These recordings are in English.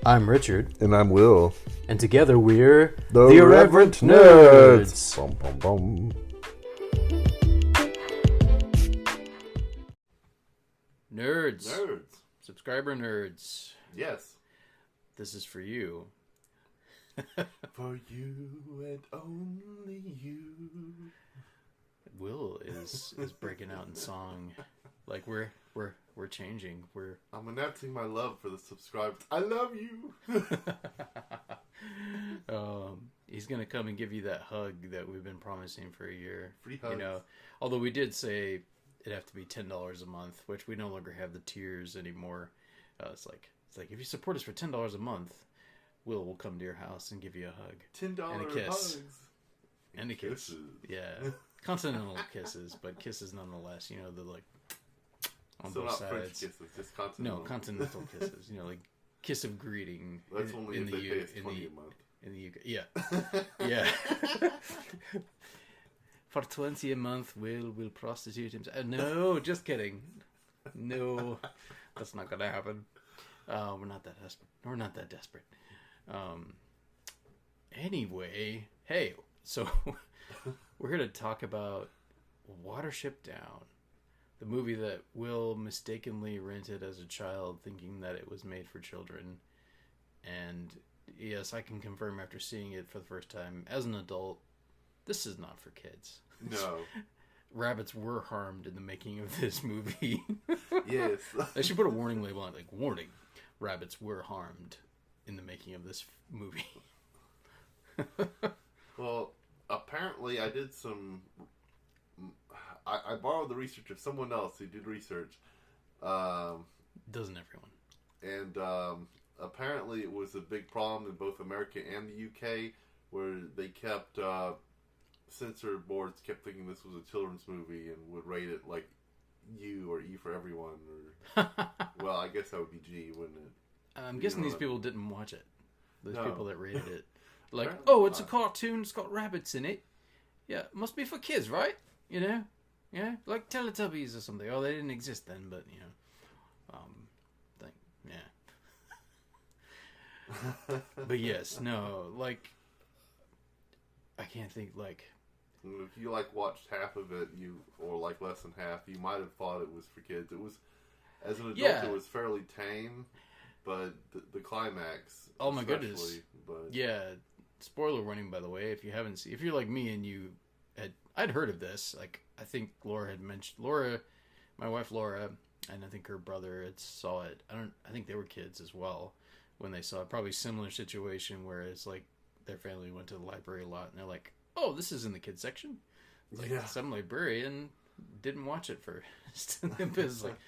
I'm Richard. And I'm Will. And together we're The Irreverent Nerds. Nerds. Bum, bum, bum. Nerds. Nerds. Subscriber nerds. Yes. This is for you. For you and only you. Will is breaking out in song. Like we're changing. I'm announcing my love for the subscribers. I love you. He's gonna come and give you that hug that we've been promising for a year. Free hugs. You know, although we did say it'd have to be $10 a month, which we no longer have the tiers anymore. It's like if you support us for $10 a month, Will come to your house and give you a hug. $10 and a kiss. Hugs. And a kiss. Kisses. Yeah. Continental kisses, but kisses nonetheless. You know, the like on So both not sides. French kisses, just continental. No, continental kisses. You know, like kiss of greeting. That's only if they pay us $20 a month. In the UK. Yeah. Yeah. For $20 a month, Will prostitute himself. No, just kidding. No, that's not going to happen. We're not that desperate. We're not that desperate. Anyway, hey, so we're here to talk about Watership Down, the movie that Will mistakenly rented as a child, thinking that it was made for children. And yes, I can confirm after seeing it for the first time as an adult, this is not for kids. No. Rabbits were harmed in the making of this movie. Yes. They should put a warning label on it, like, warning, rabbits were harmed in the making of this movie. Well, apparently I did some... I borrowed the research of someone else who did research. Doesn't everyone? And apparently it was a big problem in both America and the UK, where they kept... censor boards kept thinking this was a children's movie and would rate it like U or E for everyone. Or well, I guess that would be G, wouldn't it? I'm guessing these people didn't watch it. Those people that rated it. Like, Apparently oh, it's a not. cartoon, it's got rabbits in it. Yeah, must be for kids, right? You know? Yeah? Like Teletubbies or something. Oh, they didn't exist then, but, you know. Yeah. But yes, no, like, I can't think, like... If you watched half of it, or less than half, you might have thought it was for kids. It was, as an adult, It was fairly tame, but the climax. Oh my goodness! But... Yeah, spoiler warning, by the way. If you haven't seen, if you're like me and I'd heard of this. Like, I think Laura had mentioned my wife Laura, and I think her brother had saw it. I think they were kids as well when they saw it. Probably similar situation where it's like their family went to the library a lot, and they're like, oh, this is in the kids section. It's like some librarian didn't watch it first. It's like,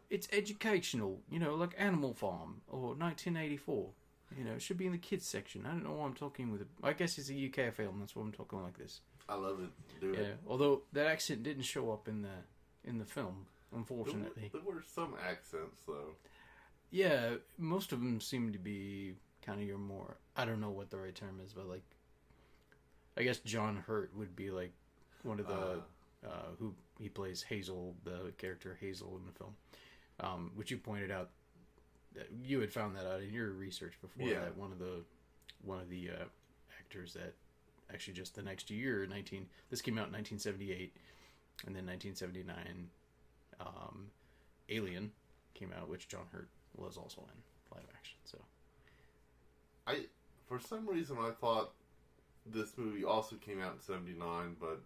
it's educational, you know, like Animal Farm or 1984. You know, it should be in the kids section. I don't know why I'm talking with it. I guess it's a UK film. That's why I'm talking like this. I love it. Do it. Although that accent didn't show up in the film, unfortunately. There were some accents though. Yeah, most of them seem to be kind of your more. I don't know what the right term is, but like. I guess John Hurt would be like one of the who he plays Hazel, the character Hazel in the film, which you pointed out that you had found that out in your research before. Yeah. That one of the actors that actually just the next year, this came out in 1978, and then 1979, Alien came out, which John Hurt was also in live action. So, for some reason I thought. This movie also came out in 79, but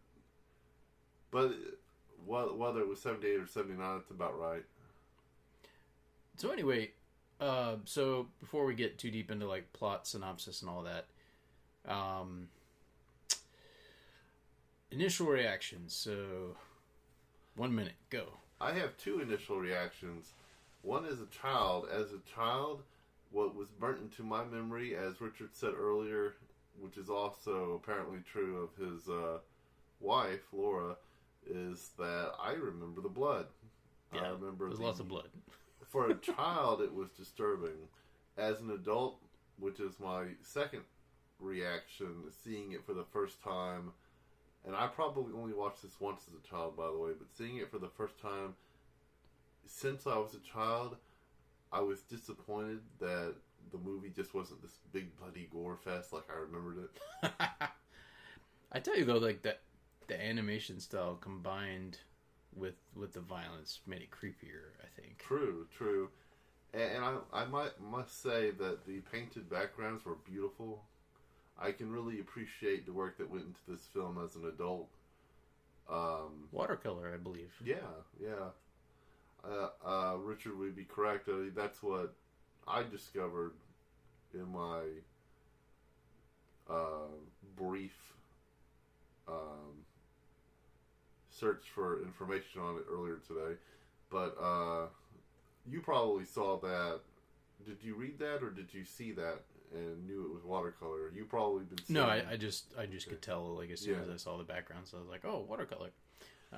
whether it was 78 or 79, it's about right. So anyway, so before we get too deep into like plot synopsis and all that, initial reactions. So 1 minute, go. I have two initial reactions. One is a child. As a child, what was burnt into my memory, as Richard said earlier, which is also apparently true of his wife, Laura, is that I remember the blood. Yeah, I remember there's lots of blood. For a child, it was disturbing. As an adult, which is my second reaction, seeing it for the first time, and I probably only watched this once as a child, by the way, but seeing it for the first time, since I was a child, I was disappointed that the movie just wasn't this big bloody gore fest like I remembered it. I tell you though, like that the animation style combined with the violence made it creepier, I think. True. And I must say that the painted backgrounds were beautiful. I can really appreciate the work that went into this film as an adult. Watercolor, I believe. Yeah. Richard would be correct. That's what I discovered in my brief search for information on it earlier today. But you probably saw that. Did you read that or did you see that and knew it was watercolor? You probably been seeing... No, I just could tell, like, as soon as I saw the background, so I was like, oh, watercolor.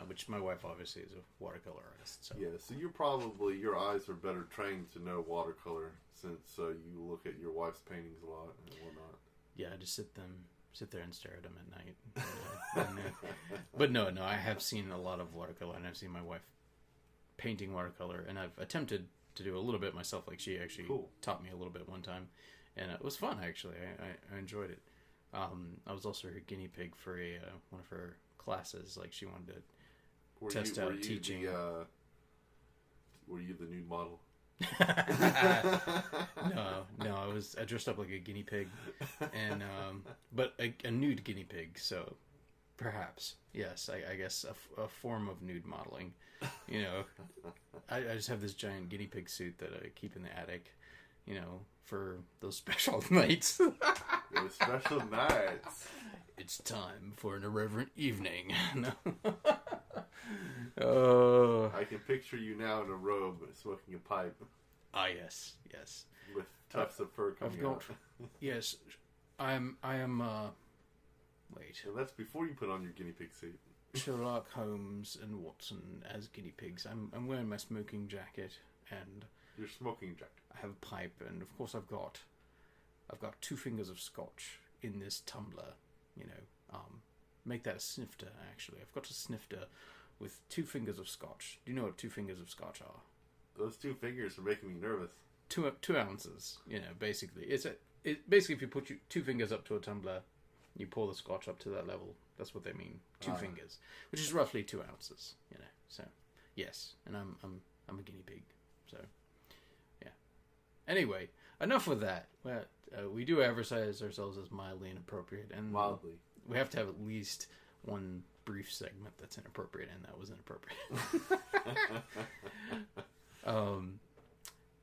Which my wife obviously is a watercolor artist. So. Yeah, so your eyes are better trained to know watercolor since you look at your wife's paintings a lot and whatnot. Yeah, I just sit there and stare at them at night. But no, I have seen a lot of watercolor, and I've seen my wife painting watercolor, and I've attempted to do a little bit myself. Like, she actually taught me a little bit one time, and it was fun, actually. I enjoyed it. I was also her guinea pig for one of her classes. Like, she wanted to test out teaching. Were you the nude model? No, I dressed up like a guinea pig, and but a nude guinea pig. So perhaps, yes, I guess a form of nude modeling. You know, I just have this giant guinea pig suit that I keep in the attic. You know, for those special nights. Those special nights. It's time for an irreverent evening. No. Oh. I can picture you now in a robe smoking a pipe. Ah, yes. With tufts of fur coming out. Yes, I am. Wait. And that's before you put on your guinea pig suit. Sherlock Holmes and Watson as guinea pigs. I'm wearing my smoking jacket and your smoking jacket. I have a pipe, and of course I've got 2 fingers of scotch in this tumbler. You know, make that a snifter. Actually, I've got a snifter with 2 fingers of scotch. Do you know what 2 fingers of scotch are? Those 2 fingers are making me nervous. 2 ounces. You know, basically, basically if you put 2 fingers up to a tumbler, you pour the scotch up to that level. That's what they mean. 2 fingers, which is roughly 2 ounces. You know, so yes, and I'm a guinea pig. So yeah. Anyway, enough with that. Well, we do advertise ourselves as mildly inappropriate, and mildly. We have to have at least one brief segment that's inappropriate, and that was inappropriate.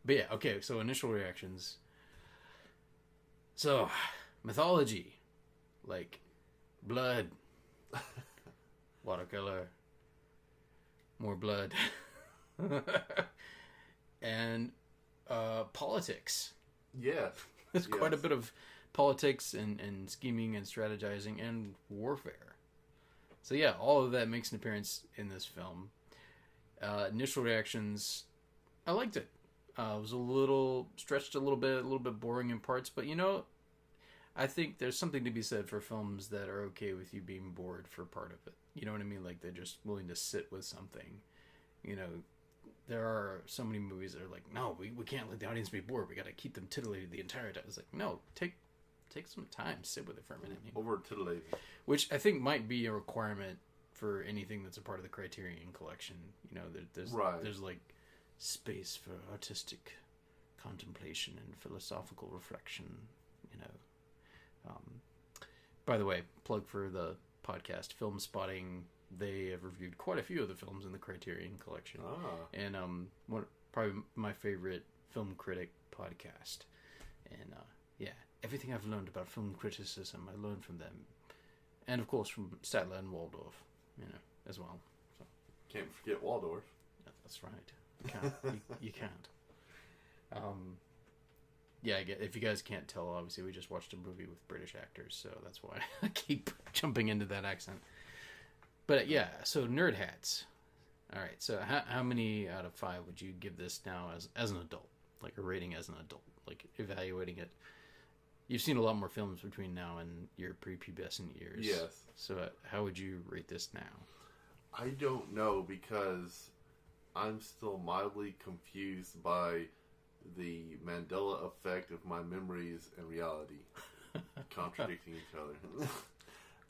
But yeah, okay, so initial reactions. So, mythology. Like, blood. Watercolor. More blood. And politics. Yeah. There's quite a bit of politics and scheming and strategizing and warfare. So yeah, all of that makes an appearance in this film. Initial reactions, I liked it. It was a little stretched, a little bit boring in parts, but you know, I think there's something to be said for films that are okay with you being bored for part of it. You know what I mean? Like, they're just willing to sit with something. You know, there are so many movies that are like, no, we can't let the audience be bored. We got to keep them titillated the entire time. It's like, no, take some time, sit with it for a minute. You know? Over titillated. Which I think might be a requirement for anything that's a part of the Criterion Collection. You know, there's like space for artistic contemplation and philosophical reflection. You know. By the way, plug for the podcast, Film Spotting. They have reviewed quite a few of the films in the Criterion Collection, and probably my favorite film critic podcast. And yeah, everything I've learned about film criticism, I learned from them, and of course from Statler and Waldorf, you know, as well. So. Can't forget Waldorf. Yeah, that's right. You can't. Yeah, if you guys can't tell, obviously we just watched a movie with British actors, so that's why I keep jumping into that accent. But yeah, so nerd hats. All right, so how many out of 5 would you give this now as an adult? Like a rating as an adult, like evaluating it. You've seen a lot more films between now and your prepubescent years. Yes. So how would you rate this now? I don't know, because I'm still mildly confused by the Mandela effect of my memories and reality contradicting each other.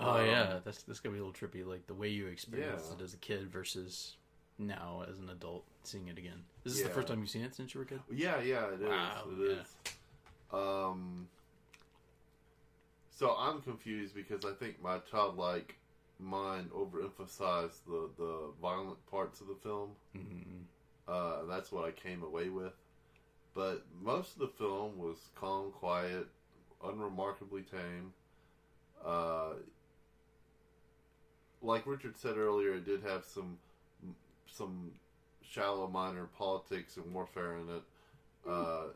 Oh yeah, that's gonna be a little trippy. Like the way you experienced it as a kid versus now as an adult seeing it again. Is this the first time you've seen it since you were a kid? Yeah, it is. Wow, It is. So I'm confused because I think my childlike mind overemphasized the violent parts of the film. Mm-hmm. That's what I came away with. But most of the film was calm, quiet, unremarkably tame. Like Richard said earlier, it did have some shallow minor politics and warfare in it. I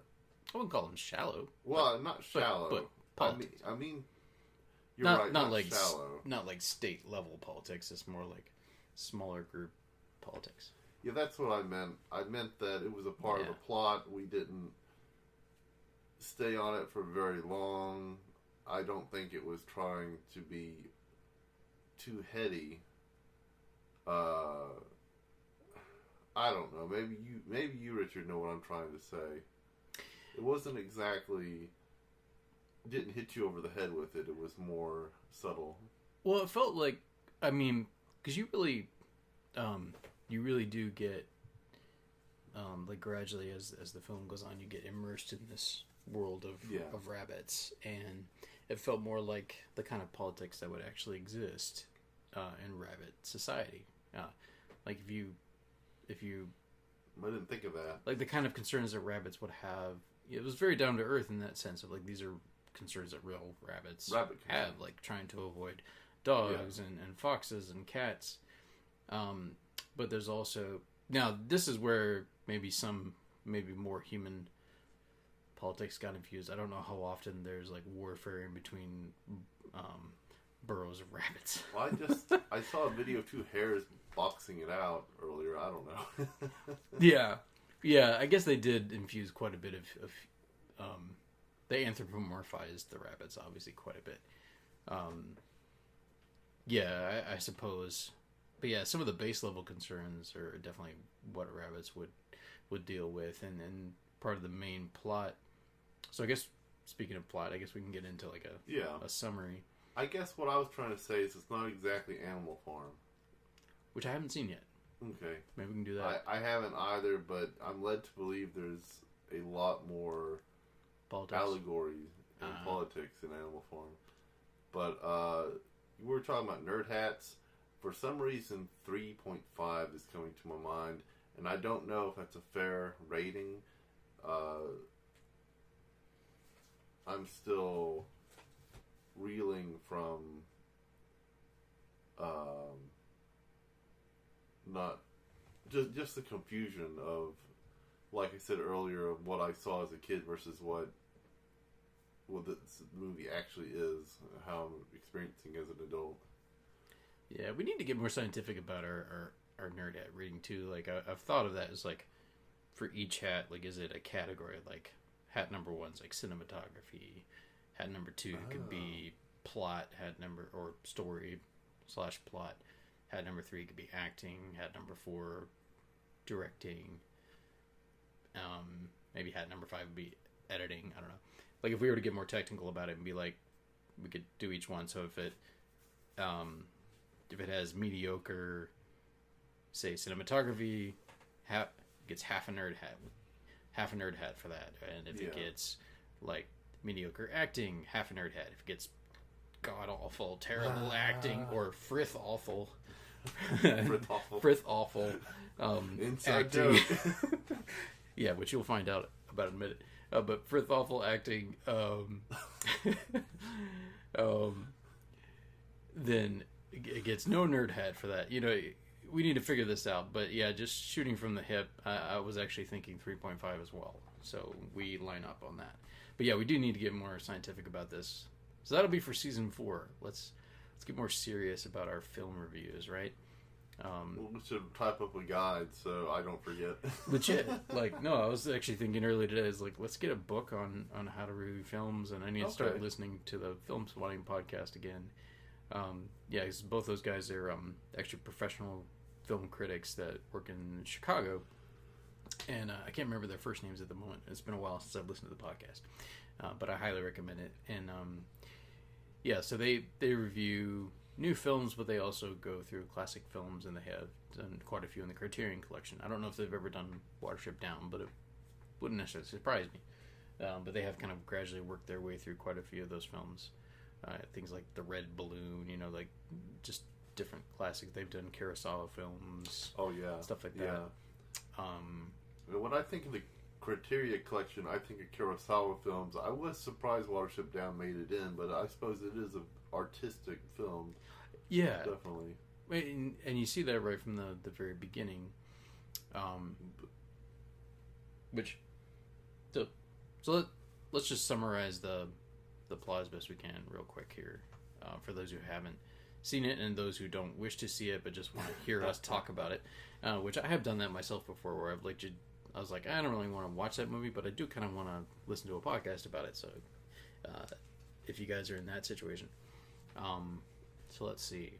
wouldn't call them shallow. Well, not shallow. But I mean, you're right. Not like shallow. Not like state level politics. It's more like smaller group politics. Yeah, that's what I meant. I meant that it was a part of the plot. We didn't stay on it for very long. I don't think it was trying to be too heady. I don't know. Maybe you, Richard, know what I'm trying to say. It wasn't exactly. Didn't hit you over the head with it. It was more subtle. Well, it felt like, I mean, because you really do get, like gradually as the film goes on, you get immersed in this world of rabbits, and it felt more like the kind of politics that would actually exist in rabbit society. Like if you, I didn't think of that. Like the kind of concerns that rabbits would have. It was very down to earth in that sense of like these are concerns that real rabbits have, like trying to avoid dogs and foxes and cats. But there's also, now this is where maybe more human politics got infused. I don't know how often there's like warfare in between burrows of rabbits. Well, I saw a video of two hares boxing it out earlier. I don't know. Yeah. I guess they did infuse quite a bit of they anthropomorphized the rabbits obviously quite a bit. I suppose. But yeah, some of the base level concerns are definitely what rabbits would deal with, and part of the main plot. So I guess speaking of plot, I guess we can get into like a summary. I guess what I was trying to say is it's not exactly Animal Farm, which I haven't seen yet. Okay, maybe we can do that. I haven't either, but I'm led to believe there's a lot more allegory and politics in Animal Farm. But we were talking about nerd hats. For some reason, 3.5 is coming to my mind, and I don't know if that's a fair rating. I'm still reeling from not just the confusion of, like I said earlier, of what I saw as a kid versus what this movie actually is, how I'm experiencing as an adult. Yeah, we need to get more scientific about our nerd hat reading too. Like I've thought of that as like for each hat, like is it a category? Like hat number 1's like cinematography, hat number 2 could be plot, hat number or story / plot, hat number 3 could be acting, hat number 4 directing, maybe hat number 5 would be editing. I don't know. Like if we were to get more technical about it and be like, we could do each one. So if it has mediocre, say cinematography, gets half a nerd hat for that. And if it gets like mediocre acting, half a nerd hat. If it gets god awful, terrible acting, or frith awful, acting. Yeah, which you'll find out about in a minute. But frith awful acting, then it gets no nerd hat for that. You know, we need to figure this out. But yeah, just shooting from the hip, I was actually thinking 3.5 as well. So we line up on that. But yeah, we do need to get more scientific about this. So that'll be for season 4. Let's get more serious about our film reviews, right? We should type up a guide so I don't forget. Legit. Like, no, I was actually thinking earlier today, is like, let's get a book on how to review films, and I need to start listening to the Film Swatting podcast again. Yeah, because both those guys are actually professional film critics that work in Chicago. and I can't remember their first names at the moment. It's been a while since I've listened to the podcast, but I highly recommend it. And yeah, so they review new films, but they also go through classic films, and they have done quite a few in the Criterion Collection. I don't know if they've ever done Watership Down, but it wouldn't necessarily surprise me. But they have kind of gradually worked their way through quite a few of those films. Things like The Red Balloon, you know, like just different classics. They've done Kurosawa films. Oh, yeah. Stuff like that. When I think of the Criteria Collection, I think of Kurosawa films. I was surprised Watership Down made it in, but I suppose it is an artistic film. Yeah. Definitely. And you see that right from the very beginning. So let's just summarize the plot as best we can real quick here, for those who haven't seen it and those who don't wish to see it but just want to hear us talk about it, which I have done that myself before, where I was like, I don't really want to watch that movie, but I do kind of want to listen to a podcast about it. So if you guys are in that situation, so let's see.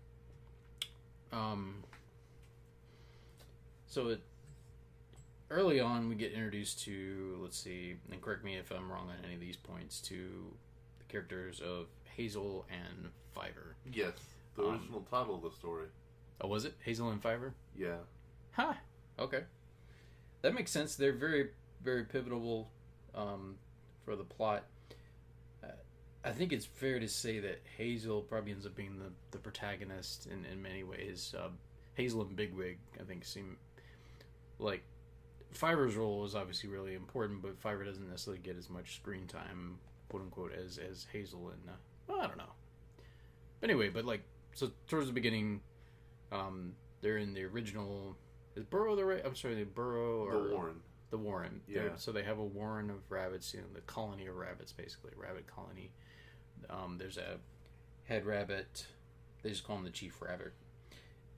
Early on, we get introduced to, let's see, and correct me if I'm wrong on any of these points, to the characters of Hazel and Fiver. Yes, the original title of the story. Oh, was it? Hazel and Fiver? Yeah. Huh. Okay. That makes sense. They're very, very pivotal for the plot. I think it's fair to say that Hazel probably ends up being the protagonist in many ways. Hazel and Bigwig, I think, seem like Fiver's role is obviously really important, but Fiver doesn't necessarily get as much screen time, quote unquote, as Hazel. And well, I don't know. But anyway, so towards the beginning, they're in the original. Is Burrow the right? I'm sorry, the Burrow or the Warren. The Warren. Yeah. So they have a warren of rabbits, the colony of rabbits, basically, rabbit colony. There's a head rabbit. They just call him the chief rabbit.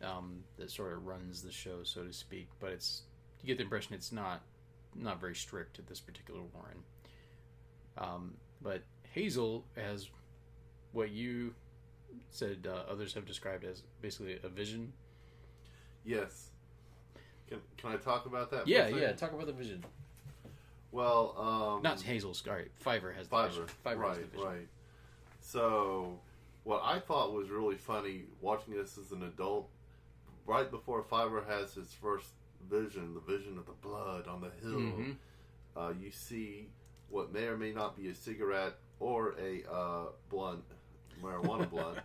That sort of runs the show, so to speak. But you get the impression it's not very strict at this particular warren. But Hazel has what you said others have described as basically a vision. Yes. Can I talk about that? Yeah. Talk about the vision. Well, not Hazel. Sorry, Fiver has the vision. Fiver has the vision. Right. So, what I thought was really funny watching this as an adult, right before Fiver has his first vision, the vision of the blood on the hill, you see what may or may not be a cigarette or a marijuana blunt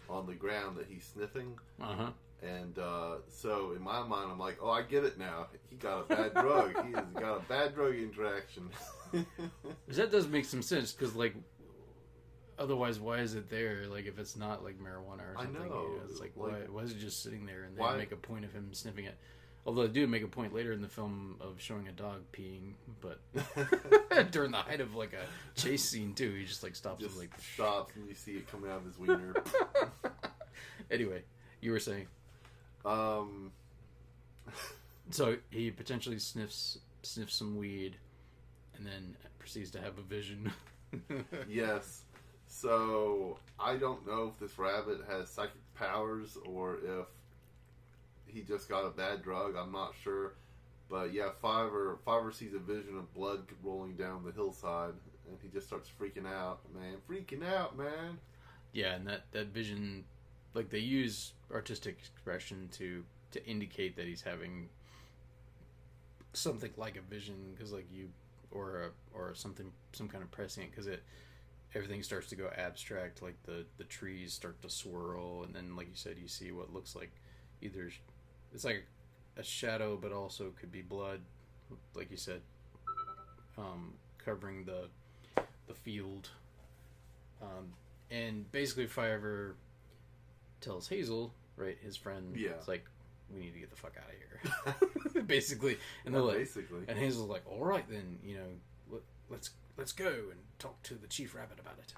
on the ground that he's sniffing. And so in my mind, I'm like, oh, I get it now. He got a bad drug. He has got a bad drug interaction. That does make some sense, because otherwise, why is it there? If it's not marijuana or something. I know. It's why is it just sitting there? And they make a point of him sniffing it. Although they do make a point later in the film of showing a dog peeing, but during the height of a chase scene too, he just stops and stops, and you see it coming out of his wiener. Anyway, you were saying. So he potentially sniffs some weed, and then proceeds to have a vision. Yes. So I don't know if this rabbit has psychic powers or if he just got a bad drug. I'm not sure. But yeah, Fiver sees a vision of blood rolling down the hillside, and he just starts freaking out, man. Yeah, and that vision, they use artistic expression to indicate that he's having something like a vision, because or something, some kind of prescient, because everything starts to go abstract, the trees start to swirl, and then like you said, you see what looks like either it's like a shadow, but also could be blood, like you said, covering the field, and basically Fiver tells Hazel, right, his friend, it's we need to get the fuck out of here, basically, and they're basically, and Hazel's like, all right then, let's go and talk to the chief rabbit about it.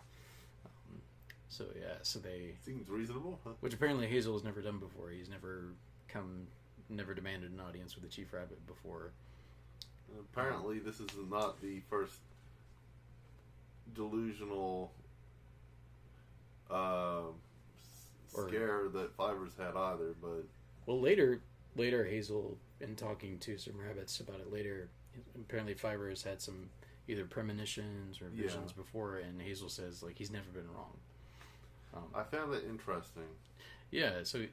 So they seems reasonable, huh? Which apparently Hazel has never done before. He's never demanded an audience with the chief rabbit before. Apparently, this is not the first delusional scare that Fiver's had either. But later Hazel in talking to some rabbits about it later, apparently Fiverr has had some either premonitions or visions before, and Hazel says like he's never been wrong. I found that interesting. Yeah, so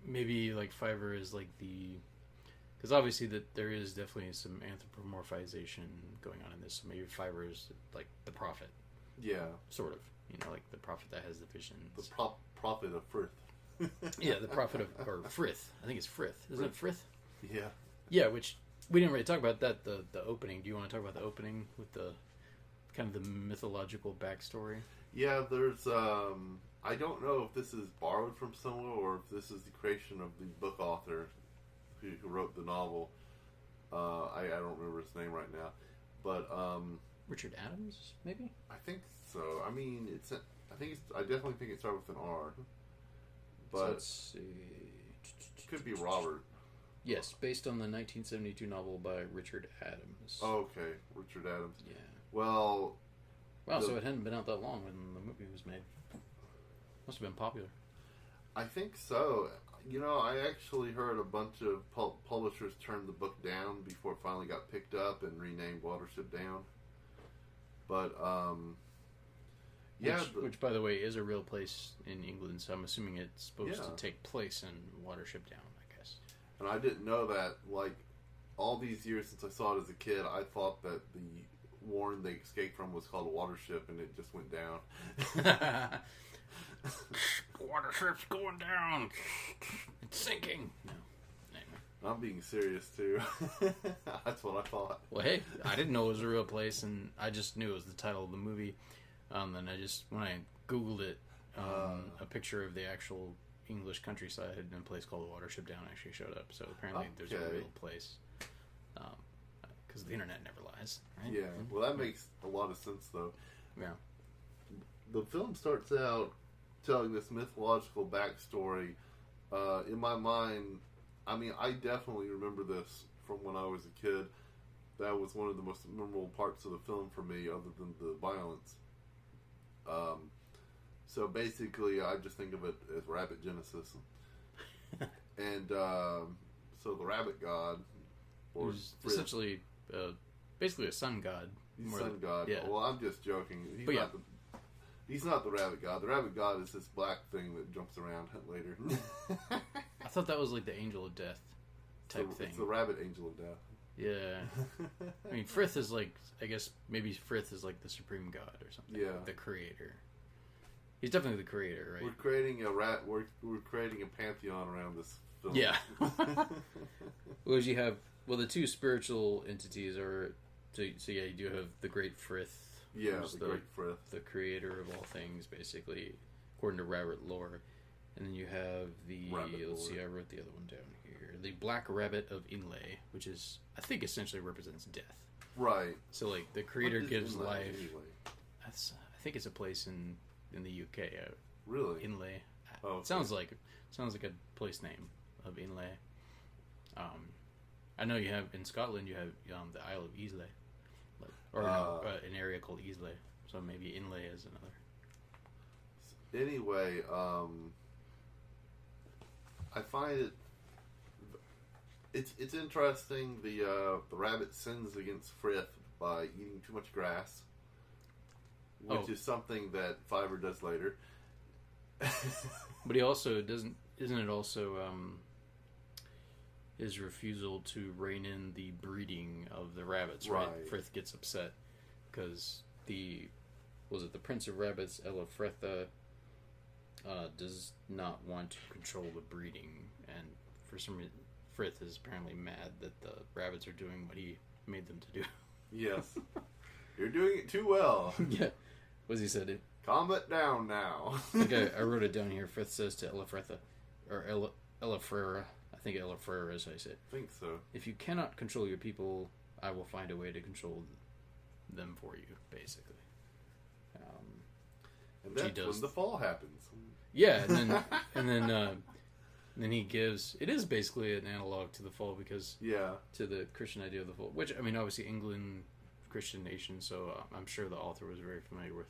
maybe like Fiverr is like because obviously that there is definitely some anthropomorphization going on in this. So maybe Fiverr is like the prophet. Yeah, sort of. Like the prophet that has the visions. The prophet of Frith. Yeah, the prophet of or Frith. I think it's Frith. Isn't it Frith? Yeah. Yeah, which we didn't really talk about that. The opening. Do you want to talk about the opening with the kind of the mythological backstory? Yeah, there's I don't know if this is borrowed from somewhere or if this is the creation of the book author who wrote the novel. I don't remember his name right now, but Richard Adams, maybe. I think so. I mean, I definitely think it started with an R. But so let's see. Could be Robert. Yes, based on the 1972 novel by Richard Adams. Oh, okay, Richard Adams. Yeah. Well. Wow, so it hadn't been out that long when the movie was made. Must have been popular. I think so. I actually heard a bunch of publishers turn the book down before it finally got picked up and renamed Watership down. But, yeah. Which, by the way, is a real place in England, so I'm assuming it's supposed to take place in Watership Down, I guess. And I didn't know that, like, all these years since I saw it as a kid, I thought that the warren they escaped from was called Watership, and it just went down. Watership's going down. It's sinking. No. Anyway. I'm being serious, too. That's what I thought. Well, hey, I didn't know it was a real place, and I just knew it was the title of the movie. Then when I Googled it, a picture of the actual English countryside in a place called Watership Down actually showed up. So apparently there's a real place. Because the internet never lies, right? Yeah, well, that makes a lot of sense, though. Yeah. The film starts out telling this mythological backstory. In my mind, I mean, I definitely remember this from when I was a kid. That was one of the most memorable parts of the film for me, other than the violence. So basically, I just think of it as Rabbit Genesis. And so the Rabbit God, or essentially, basically a sun god. Sun god. Yeah. Well, I'm just joking. He's not the Rabbit God. The Rabbit God is this black thing that jumps around later. I thought that was like the Angel of Death type thing. It's the Rabbit Angel of Death. Yeah. I mean, Frith is like, I guess maybe Frith is like the supreme god or something. Yeah. The creator. He's definitely the creator, right? We're creating we're creating a pantheon around this film. Yeah. The two spiritual entities are, so yeah, you do have the Great Frith. Yeah, the Great Frith. The creator of all things, basically, according to rabbit lore. And then you have let's see, I wrote the other one down here. The Black Rabbit of Inlay, which is, I think, essentially represents death. Right. So, like, the creator gives Inlay, life. anyway? I think it's a place in the UK. Really? Inlay. Oh, okay. It sounds like a place name of Inlay. I know you have in Scotland. You have the Isle of Islay, an area called Islay. So maybe Inlay is another. Anyway, I find it's interesting. The rabbit sins against Frith by eating too much grass, which is something that Fiverr does later. But he also doesn't. Isn't it also his refusal to rein in the breeding of the rabbits? Right. Frith gets upset because the Prince of Rabbits, Elefretha, does not want to control the breeding, and for some reason, Frith is apparently mad that the rabbits are doing what he made them to do. Yes, you're doing it too well. Yeah, what he said. Calm it down now. I wrote it down here. Frith says to Elefretha, or Elefrera. I think Elefrera is how I say it. I think so. If you cannot control your people, I will find a way to control them for you, basically. And that's when the fall happens. Yeah, and then he gives. It is basically an analog to the fall because to the Christian idea of the fall, which I mean, obviously England, Christian nation, so I'm sure the author was very familiar with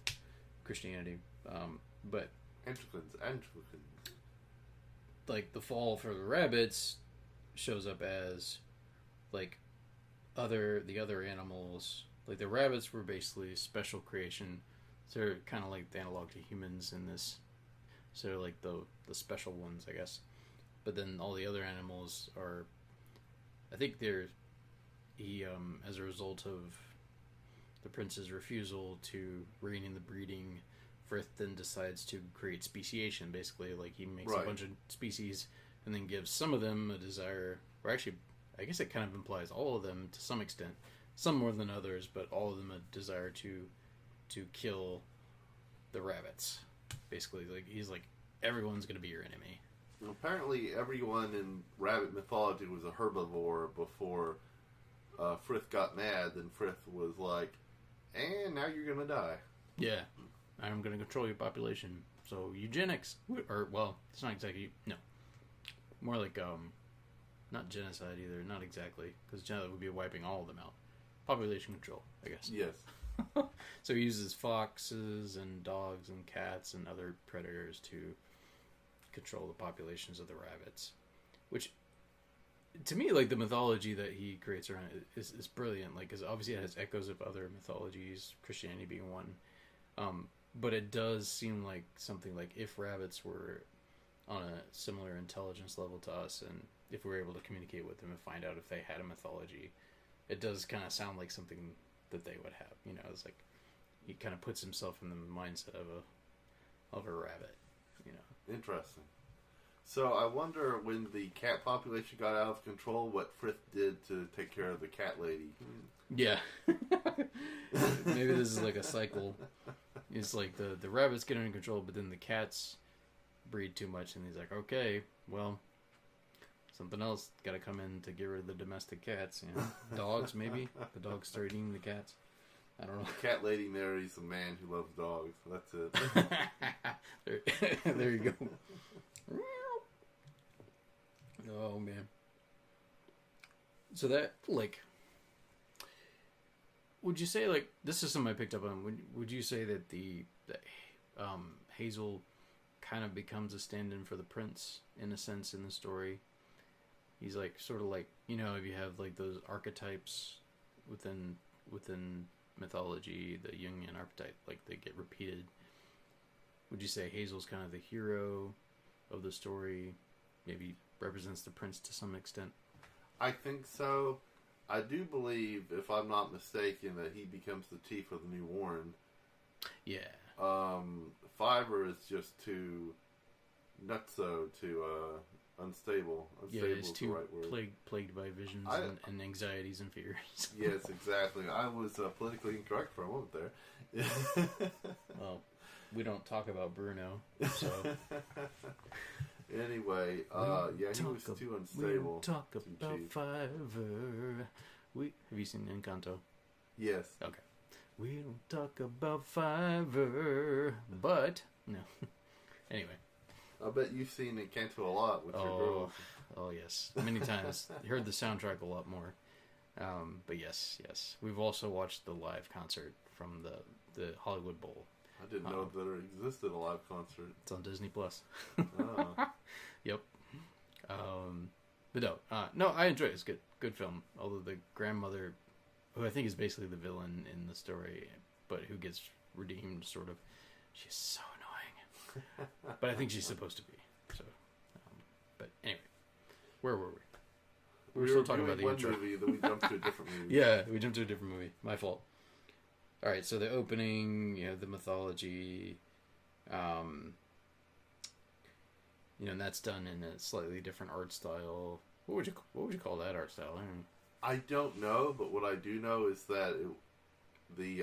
Christianity, but Anglicans. Like the fall for the rabbits shows up as like the other animals. Like the rabbits were basically special creation. So they're kind of like the analog to humans in this. So they're like the special ones, I guess. But then all the other animals are, I think they're he as a result of the prince's refusal to rein in the breeding, Frith then decides to create speciation. Basically, like he makes a bunch of species and then gives some of them a desire, or actually, I guess it kind of implies all of them to some extent, some more than others, but all of them a desire to kill the rabbits. Basically, like he's like, everyone's going to be your enemy. Apparently, everyone in rabbit mythology was a herbivore before Frith got mad. Then Frith was like, "And now you're gonna die." Yeah, I'm going to control your population. So eugenics, or well, it's not exactly more like not genocide either. Not exactly, because genocide would be wiping all of them out. Population control, I guess. Yes. So he uses foxes and dogs and cats and other predators to control the populations of the rabbits, which to me, like the mythology that he creates around it is brilliant. Like, because obviously it has echoes of other mythologies, Christianity being one, but it does seem like something like if rabbits were on a similar intelligence level to us, and if we were able to communicate with them and find out if they had a mythology, it does kind of sound like something that they would have. You know, it's like he kind of puts himself in the mindset of a rabbit. You know, interesting. So I wonder when the cat population got out of control, what Frith did to take care of the cat lady. Yeah. Maybe this is like a cycle. It's like the rabbits get under control, but then the cats breed too much, and he's like, okay, well, something else got to come in to get rid of the domestic cats. You know, dogs maybe. The dogs start eating the cats. I don't know. The cat lady marries a man who loves dogs. That's it. There you go. Oh man. So that, like, would you say, like, this is something I picked up on. Would you say that Hazel kind of becomes a stand-in for the prince in a sense in the story? He's like sort of like, you know, if you have like those archetypes within mythology, the Jungian archetype, like they get repeated. Would you say Hazel's kind of the hero of the story? Maybe represents the prince to some extent? I think so. I do believe, if I'm not mistaken, that he becomes the chief of the New Warren. Yeah. Fiverr is just too nutso, too unstable. Yeah, he's is too the right word. plagued by visions and anxieties and fears. Yes, exactly. I was politically incorrect for a moment there. Well, we don't talk about Bruno, so... Anyway, yeah, he was too unstable. We talk about Fiverr. Have you seen Encanto? Yes. Okay. We don't talk about Fiverr, but no. Anyway. I bet you've seen Encanto a lot with your girls. Oh yes, many times. Heard the soundtrack a lot more. But yes, we've also watched the live concert from the Hollywood Bowl. I didn't know that there existed a live concert. It's on Disney Plus. Oh. Yep. But no, I enjoy it. It's good film. Although the grandmother, who I think is basically the villain in the story, but who gets redeemed, sort of, she's so annoying. But I think she's supposed to be. So, but anyway, where were we? We were still talking about the one intro. movie, then we jumped to a different movie. Yeah, we jumped to a different movie. My fault. All right, so the opening, you know, the mythology, you know, and that's done in a slightly different art style. What would you call that art style? I don't know, but what I do know is that the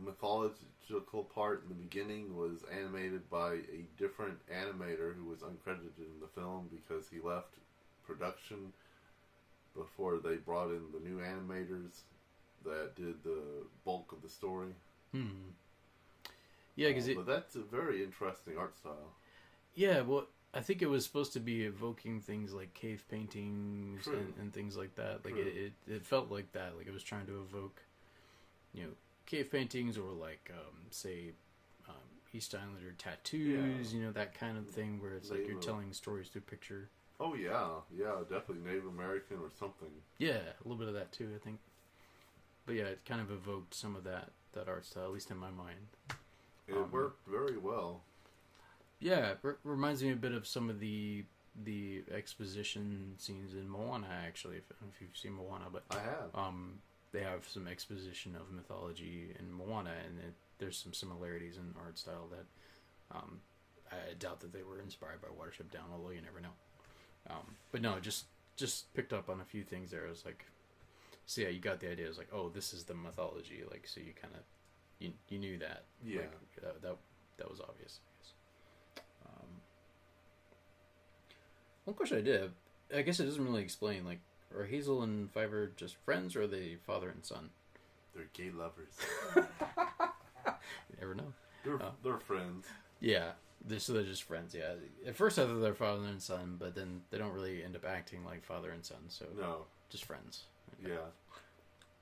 mythological part in the beginning was animated by a different animator who was uncredited in the film because he left production before they brought in the new animators that did the bulk of the story. Yeah, because but that's a very interesting art style. Yeah, well, I think it was supposed to be evoking things like cave paintings and things like that. Like it felt like that. Like it was trying to evoke, you know, cave paintings or like say East Islander tattoos. Yeah. You know, that kind of thing where it's like you're telling stories through picture. Oh yeah, definitely Native American or something. Yeah, a little bit of that too, I think. But yeah, it kind of evoked some of that art style, at least in my mind. It worked very well. Yeah, it reminds me a bit of some of the exposition scenes in Moana. Actually, I don't know if you've seen Moana, but I have. they have some exposition of mythology in Moana, and there's some similarities in art style that I doubt that they were inspired by Watership Down, although you never know. But no, just picked up on a few things there. I was like, so yeah, you got the idea. It was like, oh, this is the mythology. Like, so you kind of you knew that. Yeah, like, that was obvious. I guess. One question I did have, I guess it doesn't really explain. Like, are Hazel and Fiverr just friends, or are they father and son? they're gay lovers. You never know. They're friends. Yeah, they're just friends. Yeah. At first I thought they were father and son, but then they don't really end up acting like father and son. So No. just friends. Okay. Yeah.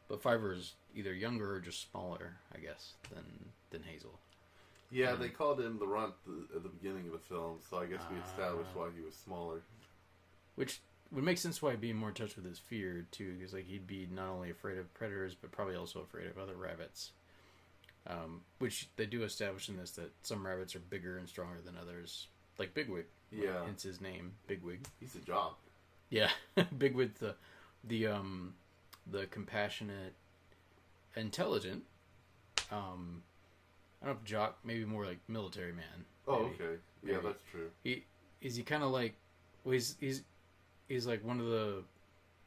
But Fiverr is either younger or just smaller, I guess, than Hazel. Yeah, they called him the runt at the beginning of the film, so I guess we established why he was smaller. Which would make sense why he'd be more in touch with his fear, too, because like he'd be not only afraid of predators, but probably also afraid of other rabbits. Which they do establish in this, that some rabbits are bigger and stronger than others. Like Bigwig. Yeah. Hence his name, Bigwig. He's a jock. Yeah, Bigwig, the compassionate, intelligent, I don't know if jock, maybe more like military man. Oh, maybe. okay. Yeah, Maybe. that's true. He kind of like, well, he's like one of the,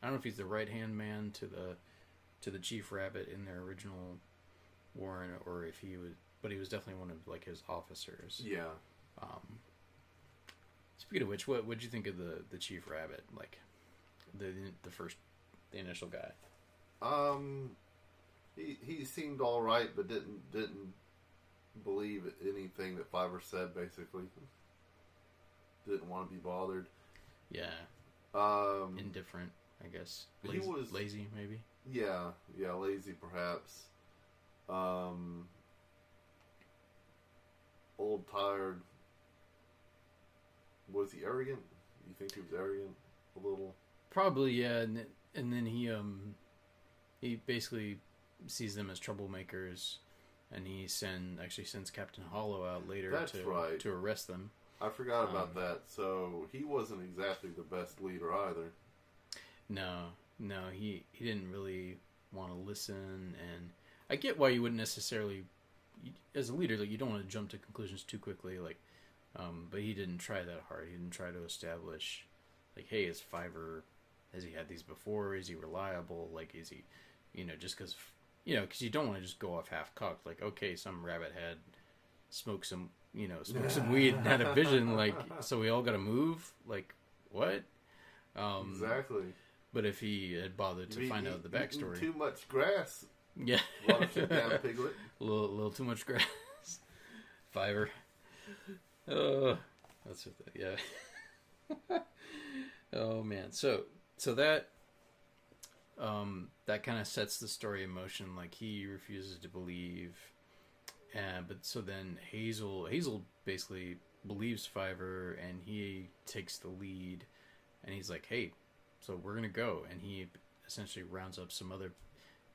I don't know if he's the right hand man to the chief rabbit in their original warren, or if he was, but he was definitely one of like his officers. Yeah. Speaking of which, what did you think of the chief rabbit, like the initial guy? He seemed all right, but didn't believe anything that Fiverr said. Basically, didn't want to be bothered. Yeah. Indifferent, I guess. He was lazy, maybe. Yeah, lazy perhaps. Old, tired. Was he arrogant? You think he was arrogant a little? Probably, yeah. And then he basically sees them as troublemakers, and he actually sends Captain Hollow out later to arrest them. I forgot about that. So he wasn't exactly the best leader either. No, he didn't really want to listen, and I get why you wouldn't necessarily, as a leader, like you don't want to jump to conclusions too quickly, like, but he didn't try that hard. He didn't try to establish, like, hey, has he had these before? Is he reliable? Like, is he, just because, because you don't want to just go off half cocked, like, okay, some rabbit had smoked some weed and had a vision, like, so we all got to move, like, what? Exactly. But if he had bothered to find out the backstory, too much grass. Yeah, Watership Down, Piglet. a little too much grass. Fiverr. Oh, that's what yeah. Oh man, so that that kind of sets the story in motion. Like he refuses to believe, but so then Hazel basically believes Fiverr, and he takes the lead, and he's like, hey, so we're gonna go, and he essentially rounds up some other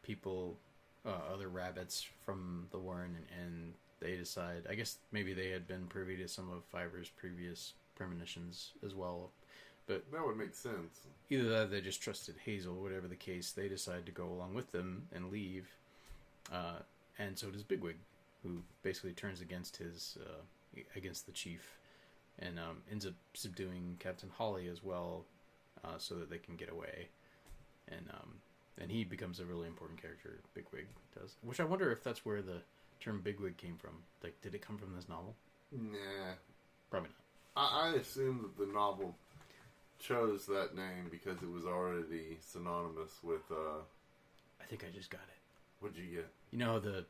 people, other rabbits from the warren, and they decide, I guess maybe they had been privy to some of Fiverr's previous premonitions as well, but that would make sense. Either that, or they just trusted Hazel. Whatever the case, they decide to go along with them and leave, and so does Bigwig, who basically turns against against the chief, and ends up subduing Captain Holly as well, so that they can get away, and he becomes a really important character. Bigwig does, which I wonder if that's where the term Bigwig came from. Like, did it come from this novel? Nah, probably not. I assume that the novel chose that name because it was already synonymous with. I think I just got it. What'd you get? You know how the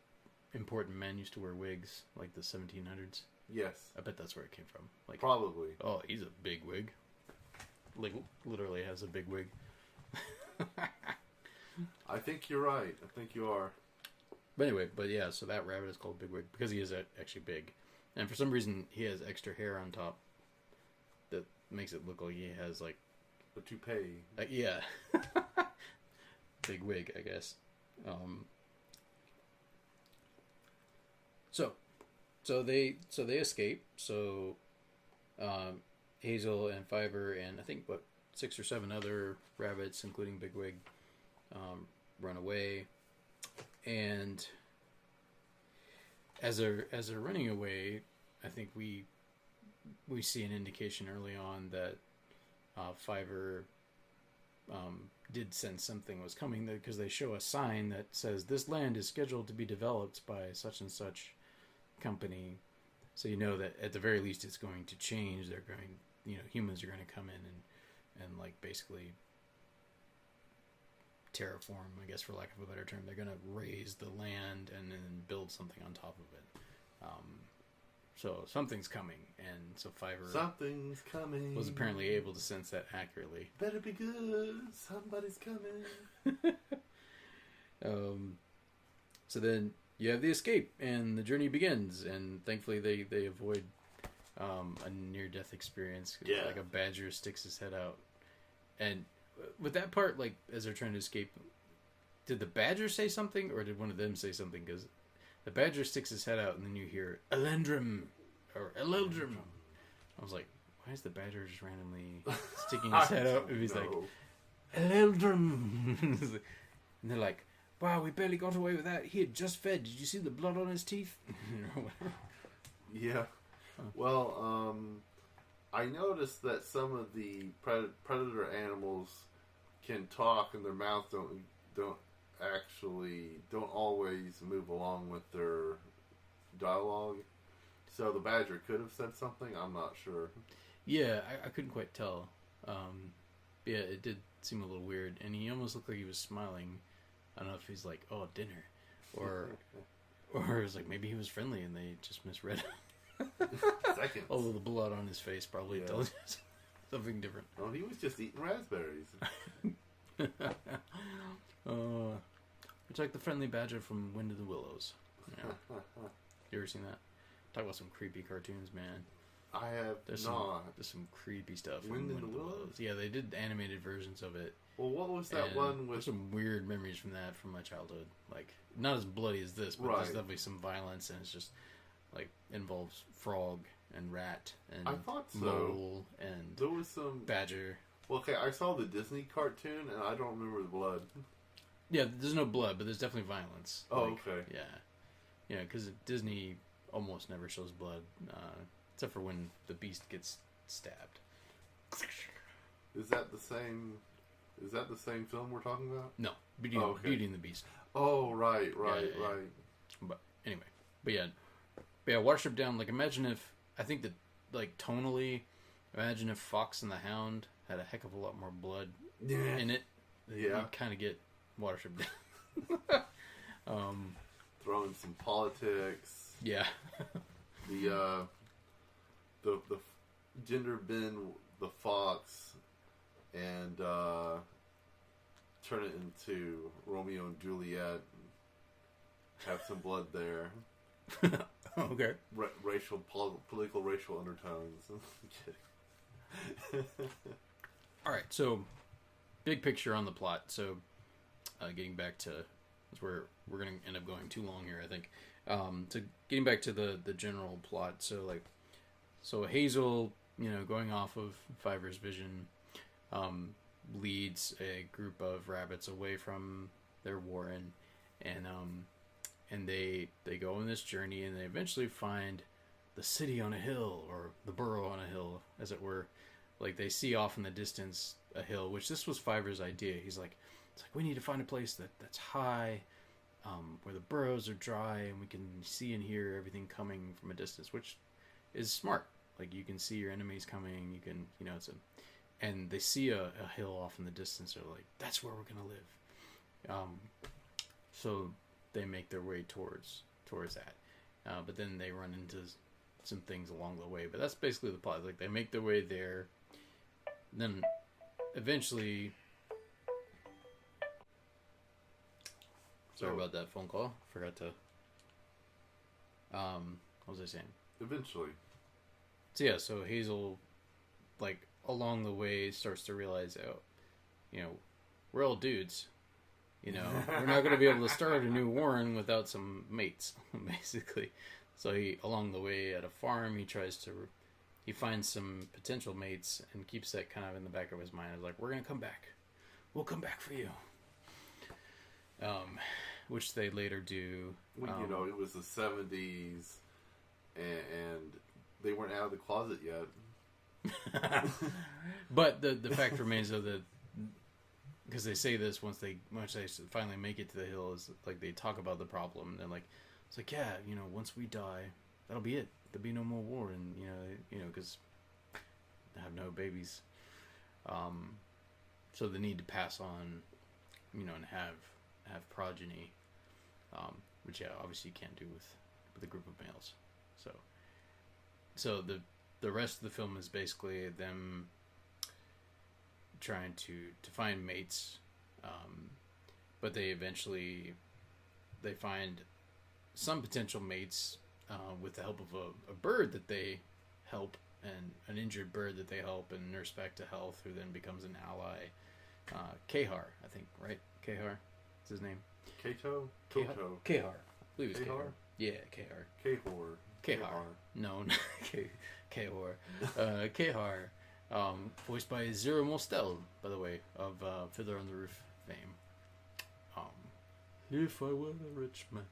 important men used to wear wigs, like the 1700s? Yes. I bet that's where it came from. Like, probably. Oh, he's a big wig. Like, literally has a big wig. I think you're right. I think you are. But anyway, yeah, so that rabbit is called Bigwig because he is actually big. And for some reason, he has extra hair on top that makes it look like he has like a toupee. Yeah, big wig, I guess. So they escape. So Hazel and Fiver and I think 6 or 7 other rabbits, including Bigwig, run away. And as they're running away, I think we see an indication early on that Fiver did sense something was coming, because they show a sign that says this land is scheduled to be developed by such and such company. So you know that at the very least it's going to change. They're going, humans are going to come in and like basically terraform, I guess, for lack of a better term. They're going to raise the land and then build something on top of it. So something's coming, and so Fiver Something's coming. was apparently able to sense that accurately. Better be good. Somebody's coming. So then you have the escape, and the journey begins, and thankfully they avoid a near-death experience. Yeah. Like a badger sticks his head out. And with that part, like, as they're trying to escape, did the badger say something, or did one of them say something? Because the badger sticks his head out, and then you hear Elendrum or Eleldrum. I was like, why is the badger just randomly sticking his head out? And he's like, Eleldrum. And they're like, wow, we barely got away with that. He had just fed. Did you see the blood on his teeth? Yeah. Well, I noticed that some of the predator animals can talk, and their mouths don't always move along with their dialogue. So the badger could have said something. I'm not sure. Yeah, I couldn't quite tell. Yeah, it did seem a little weird, and he almost looked like he was smiling. I don't know if he's like, oh, dinner, or it was like maybe he was friendly and they just misread Seconds. Although the blood on his face probably tells you something different. Oh, he was just eating raspberries. It's like the friendly badger from Wind in the Willows. Yeah. You ever seen that? Talk about some creepy cartoons, man. I have There's some creepy stuff. Wind in the Willows? Yeah, they did animated versions of it. Well, what was that one with... There's some weird memories from that from my childhood. Like, not as bloody as this, but there's definitely some violence, and it's just, like, involves frog and rat and I thought so. mole and there was some badger. Well, okay, I saw the Disney cartoon, and I don't remember the blood. Yeah, there's no blood, but there's definitely violence. Oh, like, okay. Yeah. Yeah, because Disney almost never shows blood, except for when the beast gets stabbed. Is that the same film we're talking about? No, Beauty and the Beast. Oh, right. But anyway, but yeah, Watership Down. Like, imagine if tonally, imagine if Fox and the Hound had a heck of a lot more blood in it. Yeah, you kind of get Watership Down. Throwing some politics. Yeah. the gender bend the fox and turn it into Romeo and Juliet. Have some blood there. Okay. Political racial undertones. All right, so big picture on the plot. So getting back to where we're going to end up going too long here, I think. So getting back to the general plot. So Hazel, going off of Fiver's vision, leads a group of rabbits away from their warren, and they go on this journey, and they eventually find the city on a hill, or the burrow on a hill, as it were. Like, they see off in the distance a hill, which this was Fiver's idea. He's like, we need to find a place that's high, where the burrows are dry, and we can see and hear everything coming from a distance, which is smart. Like, you can see your enemies coming, you can, and they see a hill off in the distance. They're like, that's where we're gonna live. So they make their way towards that, but then they run into some things along the way. But that's basically the plot. Like, they make their way there, then eventually. Sorry about that phone call. Forgot to. What was I saying? Eventually. So yeah, so Hazel, like, along the way starts to realize, oh, we're all dudes. We're not going to be able to start a new warren without some mates, basically. So along the way at a farm, he finds some potential mates and keeps that kind of in the back of his mind. It's like, we're going to come back. We'll come back for you. Which they later do. Well, it was the 70s, and they weren't out of the closet yet. But the fact remains, though, that because they say this once they finally make it to the hill, is like they talk about the problem. They're like, it's like, yeah, once we die, that'll be it. There'll be no more war, and because they have no babies. So the need to pass on, and have progeny, which obviously you can't do with a group of males. So the rest of the film is basically them trying to find mates, but they eventually find some potential mates with the help of a bird that they help, and an injured bird that they help and nurse back to health, who then becomes an ally. Kahar, I think, right? Kahar, what's his name? Kato? Kahar. I believe it's Kahar. Yeah, Kahar. Kahor. No, Kahor. Kahar, voiced by Zero Mostel, by the way, of Fiddler on the Roof fame. If I were a rich man.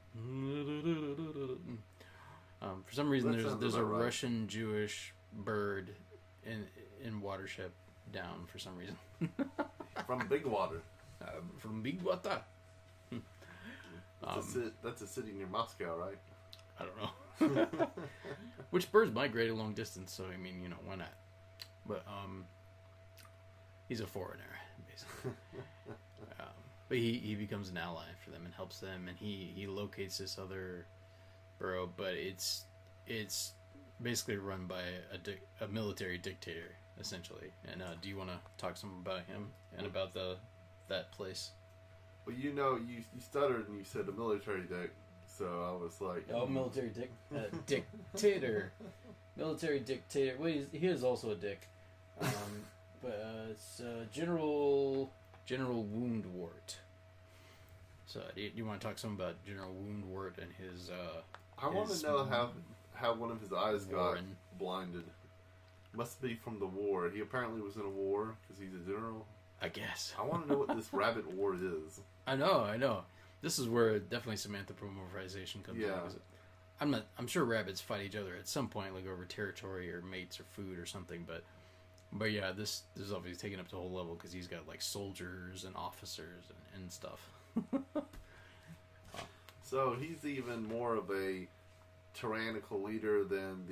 For some reason, there's a right. Russian Jewish bird in Watership down for some reason. From Big Water. From Big Water. That's a city near Moscow, right? I don't know. Which birds migrate a long distance, so I mean, why not? But he's a foreigner, basically. But he becomes an ally for them and helps them, and he locates this other borough, but it's basically run by a military dictator, essentially. And do you want to talk some about him and about that place? Well, you stuttered and you said a military dick, so I was like... Oh, military dictator. Military dictator. Well, he is also a dick. But it's General Woundwort. So, do you want to talk some about General Woundwort and his... I want to know how one of his eyes got blinded. Must be from the war. He apparently was in a war because he's a general. I guess. I want to know what this rabbit war is. I know. This is where definitely some anthropomorphization comes in. I'm sure rabbits fight each other at some point, like over territory or mates or food or something. But yeah, this is obviously taken up to a whole level because he's got like soldiers and officers and stuff. So he's even more of a tyrannical leader than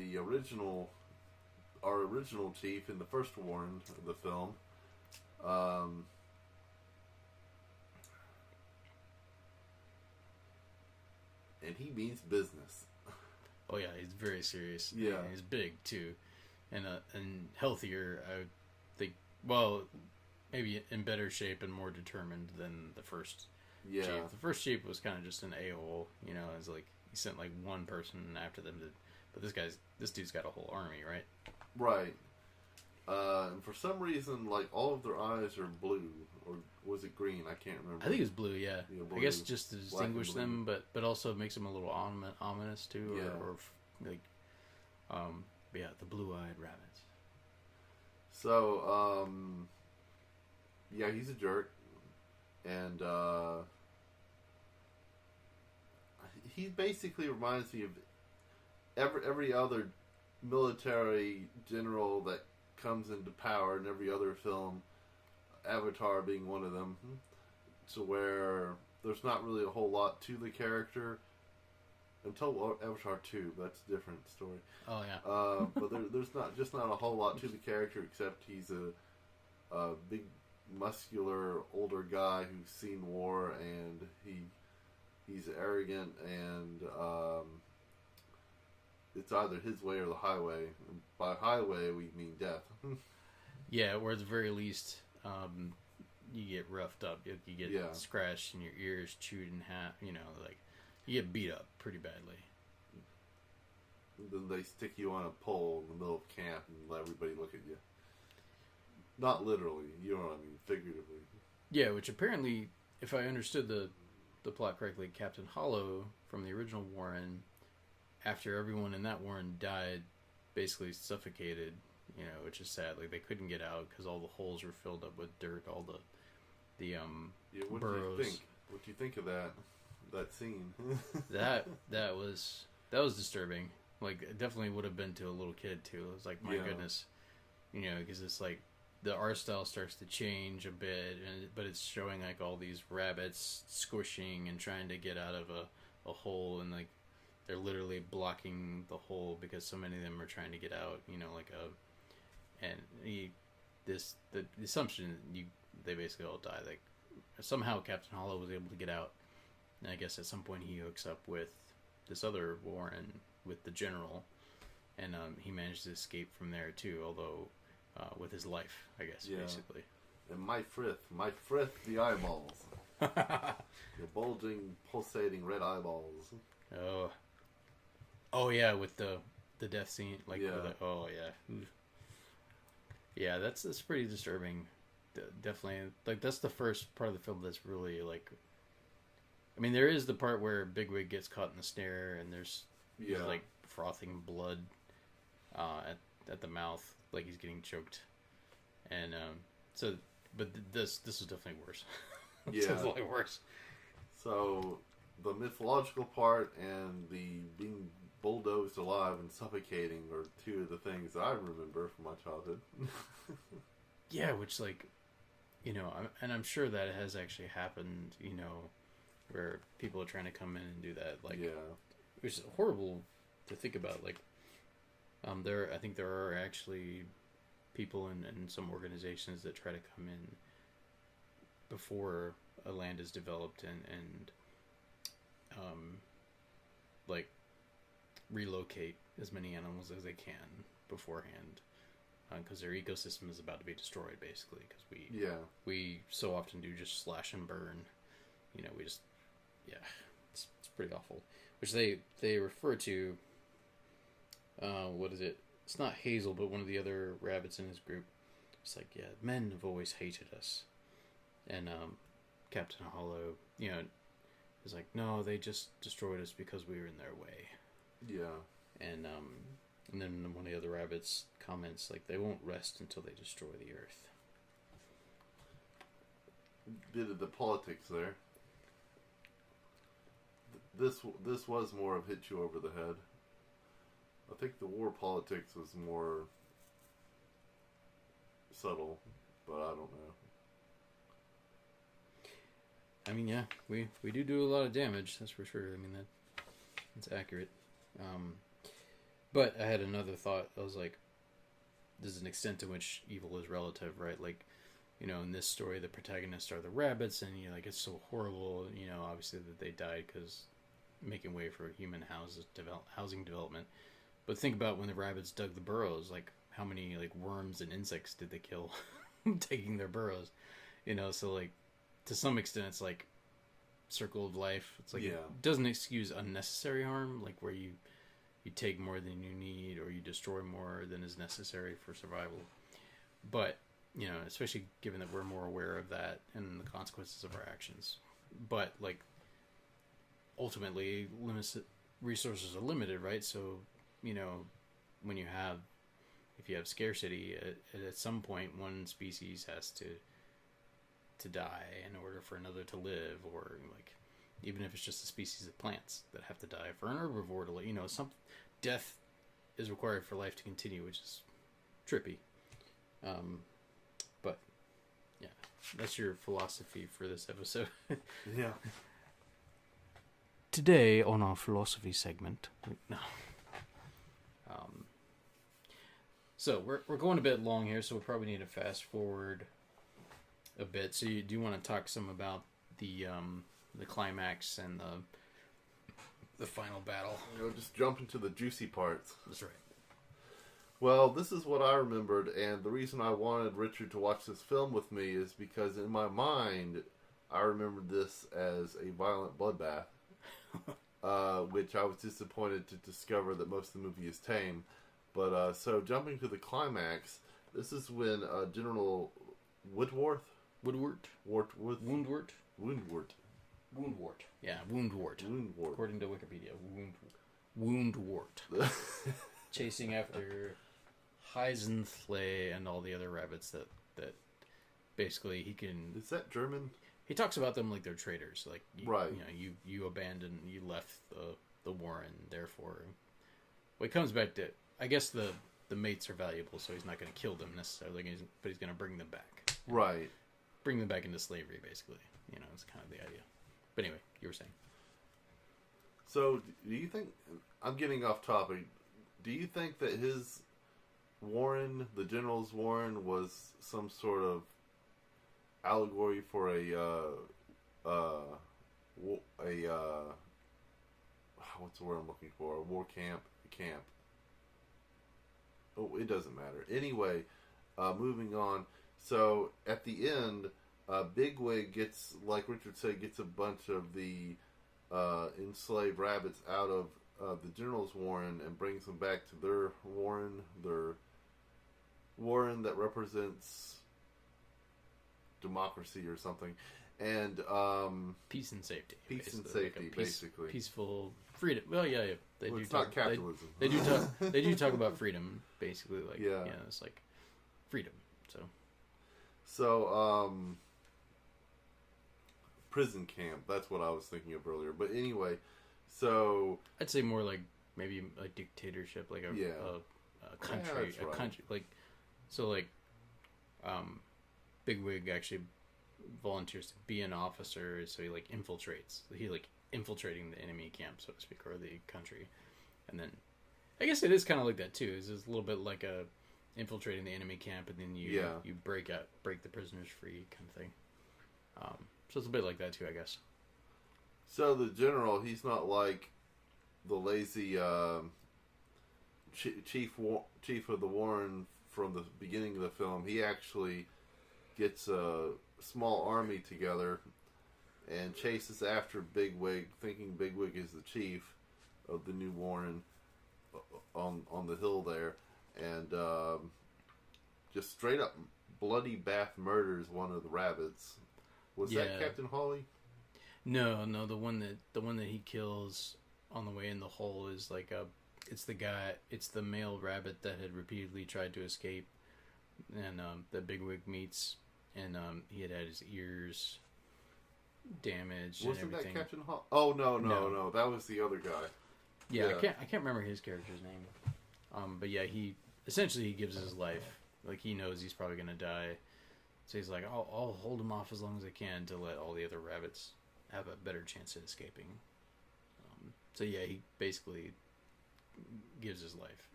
our original chief in the first Warren of the film. And he means business. Oh yeah, he's very serious. Yeah, he's big too, and healthier. I would think. Well, maybe in better shape and more determined than the first. Yeah, chief. The first chief was kind of just an a-hole. It's like he sent like one person after them but this dude's got a whole army, right? Right. And for some reason, like all of their eyes are blue, or was it green? I can't remember. I think it's blue. Yeah, blue, I guess just to distinguish them, but also makes them a little ominous too. Yeah. Or like, yeah, the blue-eyed rabbits. So, yeah, he's a jerk, and he basically reminds me of every other military general that comes into power in every other film, Avatar being one of them, to where there's not really a whole lot to the character until Avatar 2. That's a different story. Oh yeah. But there's not a whole lot to the character except he's a big, muscular, older guy who's seen war, and he's arrogant, and it's either his way or the highway. And by highway, we mean death. Yeah, or at the very least, you get roughed up. You get scratched and your ears chewed in half. Like you get beat up pretty badly. Then they stick you on a pole in the middle of camp and let everybody look at you. Not literally, you know what I mean, figuratively. Yeah, which apparently, if I understood the plot correctly, Captain Hollow from the original Warren, after everyone in that Warren died, basically suffocated, you know, which is sad. Like, they couldn't get out because all the holes were filled up with dirt, all the Yeah, what burrows. do you think? What do you think of that scene? that was disturbing. Like, it definitely would have been to a little kid too. It was like, my goodness, you know, because it's like the art style starts to change a bit, but it's showing like all these rabbits squishing and trying to get out of a hole, and like they're literally blocking the hole because so many of them are trying to get out. You know, like the assumption they basically all die. Like, somehow Captain Hollow was able to get out, and I guess at some point he hooks up with this other Warren, with the general, and he managed to escape from there too, although with his life, I guess, basically. And my frith, the eyeballs. The bulging, pulsating red eyeballs. Oh yeah, with the death scene, like, oh yeah. Yeah, that's pretty disturbing. Definitely, like, that's the first part of the film that's really, like, I mean, there is the part where Bigwig gets caught in the snare, and there's like frothing blood at the mouth, like he's getting choked, and but this is definitely worse. Yeah, definitely worse. So the mythological part and the being bulldozed alive and suffocating are two of the things that I remember from my childhood. Yeah, which, like, you know, and I'm sure that has actually happened, you know, where people are trying to come in and do that, like, which is horrible to think about. Like, I think there are actually people in some organizations that try to come in before a land is developed and like, relocate as many animals as they can beforehand, because their ecosystem is about to be destroyed, basically, because we so often do just slash and burn. You know, we just, it's pretty awful. Which they refer to, what is it? It's not Hazel, but one of the other rabbits in his group. It's like, yeah, men have always hated us. And Captain Hollow, you know, is like, no, they just destroyed us because we were in their way. Yeah. And then one of the other rabbits comments, like, they won't rest until they destroy the earth. Bit of the politics there. This was more of hit you over the head. I think the war politics was more subtle, but I don't know. I mean, yeah, we do a lot of damage, that's for sure. I mean, that's accurate. But I had another thought. I was like, there's an extent to which evil is relative, right? Like, you know, in this story, the protagonists are the rabbits, and, you know, like, it's so horrible, you know, obviously, that they died because making way for human housing development. But think about when the rabbits dug the burrows, like, how many, like, worms and insects did they kill taking their burrows? You know, so, like, to some extent, it's like circle of life. It's like, it doesn't excuse unnecessary harm, like where you take more than you need, or you destroy more than is necessary for survival. But, you know, especially given that we're more aware of that and the consequences of our actions. But, like, ultimately, resources are limited, right? So, you know, if you have scarcity, at some point, one species has to die in order for another to live, or, like, even if it's just a species of plants that have to die for an herbivore to live. You know, some death is required for life to continue, which is trippy. But yeah, that's your philosophy for this episode. Yeah. Today on our philosophy segment, so we're going a bit long here, so we'll probably need to fast forward a bit. So you do want to talk some about the climax and the final battle. You know, just jump into the juicy parts. That's right. Well, this is what I remembered, and the reason I wanted Richard to watch this film with me is because in my mind, I remembered this as a violent bloodbath, which I was disappointed to discover that most of the movie is tame. But, so jumping to the climax, This is when General Woodworth? Woodwort? Woundwort? Woundwort. Yeah, Woundwort. Woundwort. According to Wikipedia, Woundwort. Chasing after Heisenflay and all the other rabbits that basically he can... Is that German? He talks about them like they're traitors. Like, right. You abandoned, you left the warren, therefore... Well, it comes back to... I guess the mates are valuable, so he's not going to kill them necessarily, but he's going to bring them back. Right. Bring them back into slavery, basically. It's kind of the idea. But anyway, you were saying. So, do you think... I'm getting off topic. Do you think that his warren, the general's warren, was some sort of allegory for what's the word I'm looking for? A war camp? Oh, it doesn't matter. Anyway, moving on. So, at the end... Bigwig gets, like Richard said, gets a bunch of the enslaved rabbits out of the general's warren and brings them back to their warren that represents democracy or something, and peace and safety. Basically. Peaceful freedom. Well, yeah. It's not capitalism. They do talk about freedom, basically. Like, it's like freedom. So, prison camp. That's what I was thinking of earlier. But anyway, so I'd say more like maybe a dictatorship, like a country, right. country. Like Bigwig actually volunteers to be an officer, so he infiltrates. He infiltrating the enemy camp, so to speak, or the country. And then I guess it is kind of like that too. It's a little bit like a infiltrating the enemy camp, and then you break the prisoners free kind of thing. So it's a bit like that too, I guess. So the general, he's not like the lazy chief of the warren from the beginning of the film. He actually gets a small army together and chases after Bigwig, thinking Bigwig is the chief of the new warren on the hill there, and just straight up bloody bath murders one of the rabbits. Was that Captain Hawley? No. The one that he kills on the way in the hole is it's the male rabbit that had repeatedly tried to escape, and that Bigwig meets, and he had his ears damaged. Wasn't and everything. That Captain Hawley? Oh no, that was the other guy. Yeah, I can't remember his character's name. But yeah, he gives his life. Like, he knows he's probably gonna die. So he's like, I'll hold him off as long as I can to let all the other rabbits have a better chance at escaping. So yeah, he basically gives his life,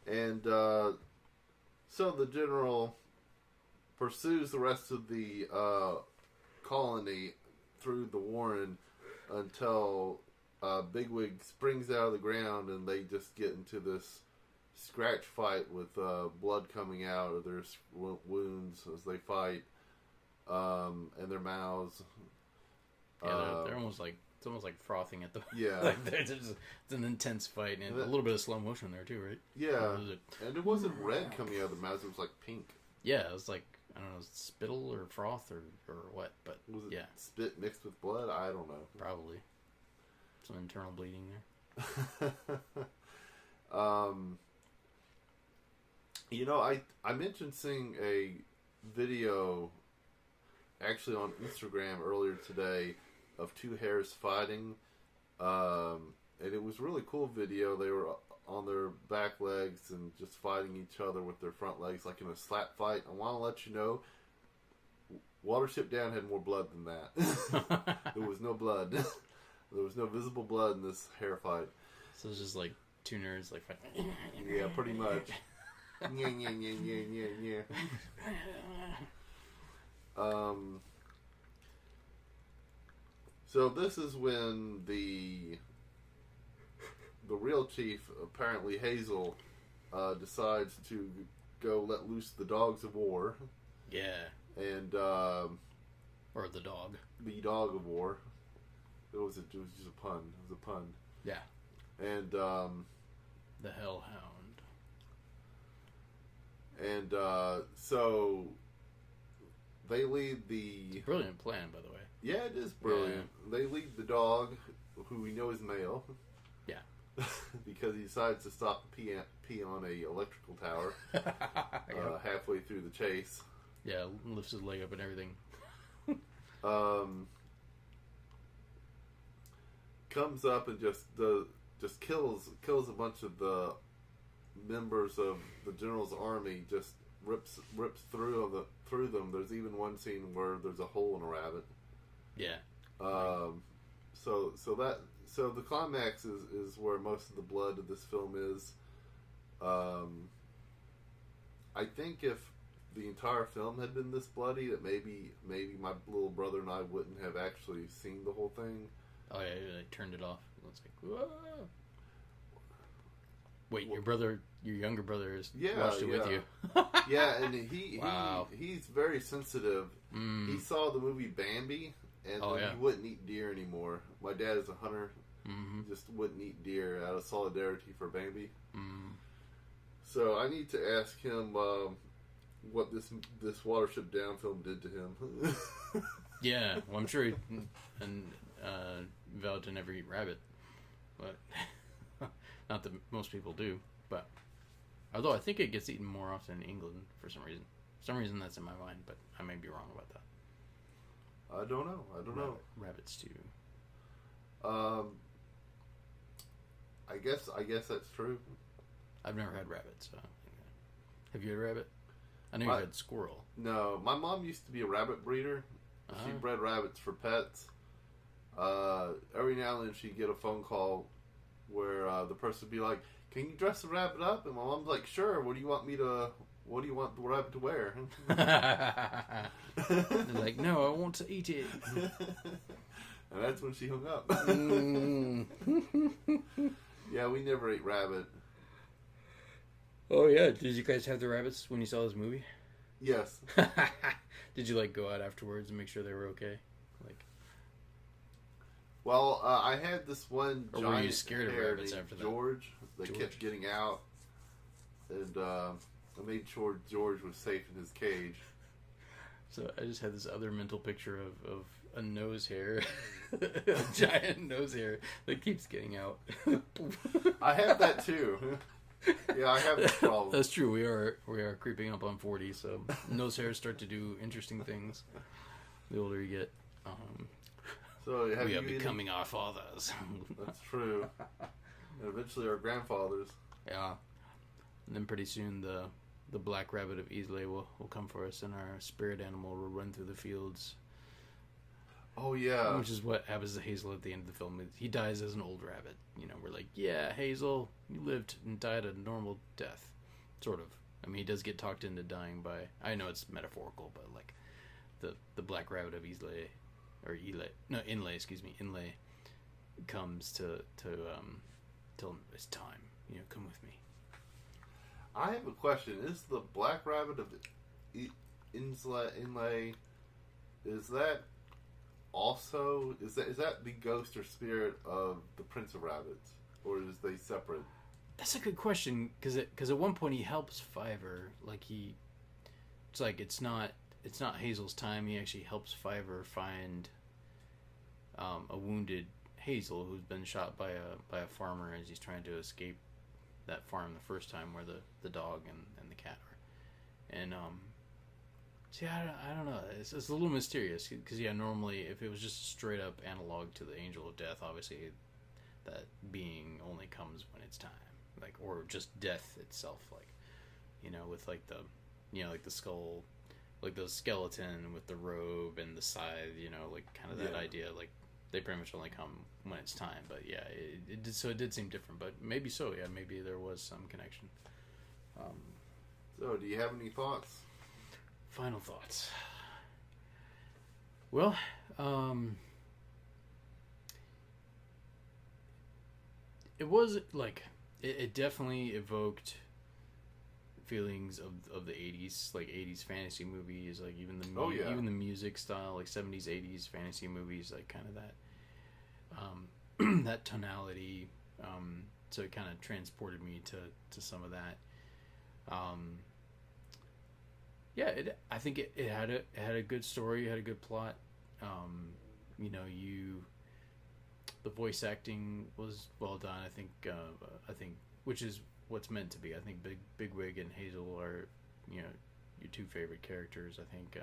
And so the general pursues the rest of the colony through the warren until Bigwig springs out of the ground, and they just get into this scratch fight with blood coming out of their wounds as they fight, and their mouths. Yeah, they're almost like, it's almost like frothing at the... Yeah. It's an intense fight, and a little bit of slow motion there too, right? Yeah. And it wasn't red coming out of the mouths, it was like pink. Yeah, it was like, I don't know, spittle or froth or what, but was it spit mixed with blood? I don't know. Probably. Some internal bleeding there. I mentioned seeing a video actually on Instagram earlier today of two hares fighting, and it was a really cool video. They were on their back legs and just fighting each other with their front legs like in a slap fight. I want to let you know, Watership Down had more blood than that. There was no blood. There was no visible blood in this hare fight. So it's just like two nerds like fighting. Yeah, pretty much. Yeah. So this is when the real chief, apparently Hazel, decides to go let loose the dogs of war. Yeah. And or the dog. The dog of war. It was just a pun. It was a pun. Yeah. And the Hellhound. And so they lead the Brilliant plan, by the way. Yeah, it is brilliant. Yeah. They lead the dog, who we know is male. Yeah. Because he decides to stop and pee on a electrical tower halfway through the chase. Yeah, lifts his leg up and everything. Comes up and just kills a bunch of the members of the general's army. Just rips through them. There's even one scene where there's a hole in a rabbit. Yeah. So the climax is where most of the blood of this film is. I think if the entire film had been this bloody, that maybe my little brother and I wouldn't have actually seen the whole thing. Oh yeah, they turned it off. It's like, whoa. Wait, your younger brother watched it with you. Yeah, and wow. he's very sensitive. He saw the movie Bambi, and he wouldn't eat deer anymore. My dad is a hunter. Mm-hmm. Just wouldn't eat deer out of solidarity for Bambi. Mm. So I need to ask him what this Watership Down film did to him. Yeah, well, I'm sure he vowed to never eat rabbit, but not that most people do. But although I think it gets eaten more often in England for some reason. For some reason that's in my mind, but I may be wrong about that. I don't know. Rabbits too. I guess that's true. I've never had rabbit, so have you had rabbit? I know you had squirrel. No, my mom used to be a rabbit breeder. She bred rabbits for pets. Every now and then she'd get a phone call where the person would be like, "Can you dress the rabbit up?" And my mom's like, "Sure. What do you want the rabbit to wear?" They're like, "No, I want to eat it." And that's when she hung up. Yeah, we never ate rabbit. Oh yeah, did you guys have the rabbits when you saw this movie? Yes. Did you go out afterwards and make sure they were okay? Well, I had this one or giant were you scared of rabbits after that? George. They kept getting out, and I made sure George was safe in his cage. So I just had this other mental picture of a nose hair, a giant nose hair that keeps getting out. I have that too. Yeah, I have this problem. That's true. We are creeping up on 40, so nose hairs start to do interesting things the older you get. So we are becoming our fathers. That's true. And eventually our grandfathers. Yeah. And then pretty soon the black rabbit of Islay will come for us, and our spirit animal will run through the fields. Oh, yeah. Which is what happens to Hazel at the end of the film. He dies as an old rabbit. We're like, yeah, Hazel, you lived and died a normal death. Sort of. I mean, he does get talked into dying by... I know it's metaphorical, but, the black rabbit of Islay... Or Inlay. No, Inlay, excuse me. Inlay comes to tell him it's time. Come with me. I have a question. Is the black rabbit of Inlay... Is that... Also, is that the ghost or spirit of the Prince of Rabbits, or is they separate? That's a good question, because at one point he helps Fiver, it's not Hazel's time. He actually helps Fiver find a wounded Hazel who's been shot by a farmer as he's trying to escape that farm the first time where the dog and the cat are, and see, I don't know. It's a little mysterious because normally if it was just straight up analog to the Angel of Death, obviously that being only comes when it's time, or just death itself, with the skull, the skeleton with the robe and the scythe, kind of that idea. They pretty much only come when it's time. But yeah, it did seem different. But maybe so. Yeah, maybe there was some connection. So, do you have any thoughts? Final thoughts. Well, it was it definitely evoked feelings of the 80s, 80s fantasy movies, even the music style, 70s 80s fantasy movies, kind of that that tonality, so it kind of transported me to some of that. Yeah, I think it had a good story, it had a good plot. You know, the voice acting was well done. I think which is what's meant to be. I think Bigwig and Hazel are, you know, your two favorite characters. I think,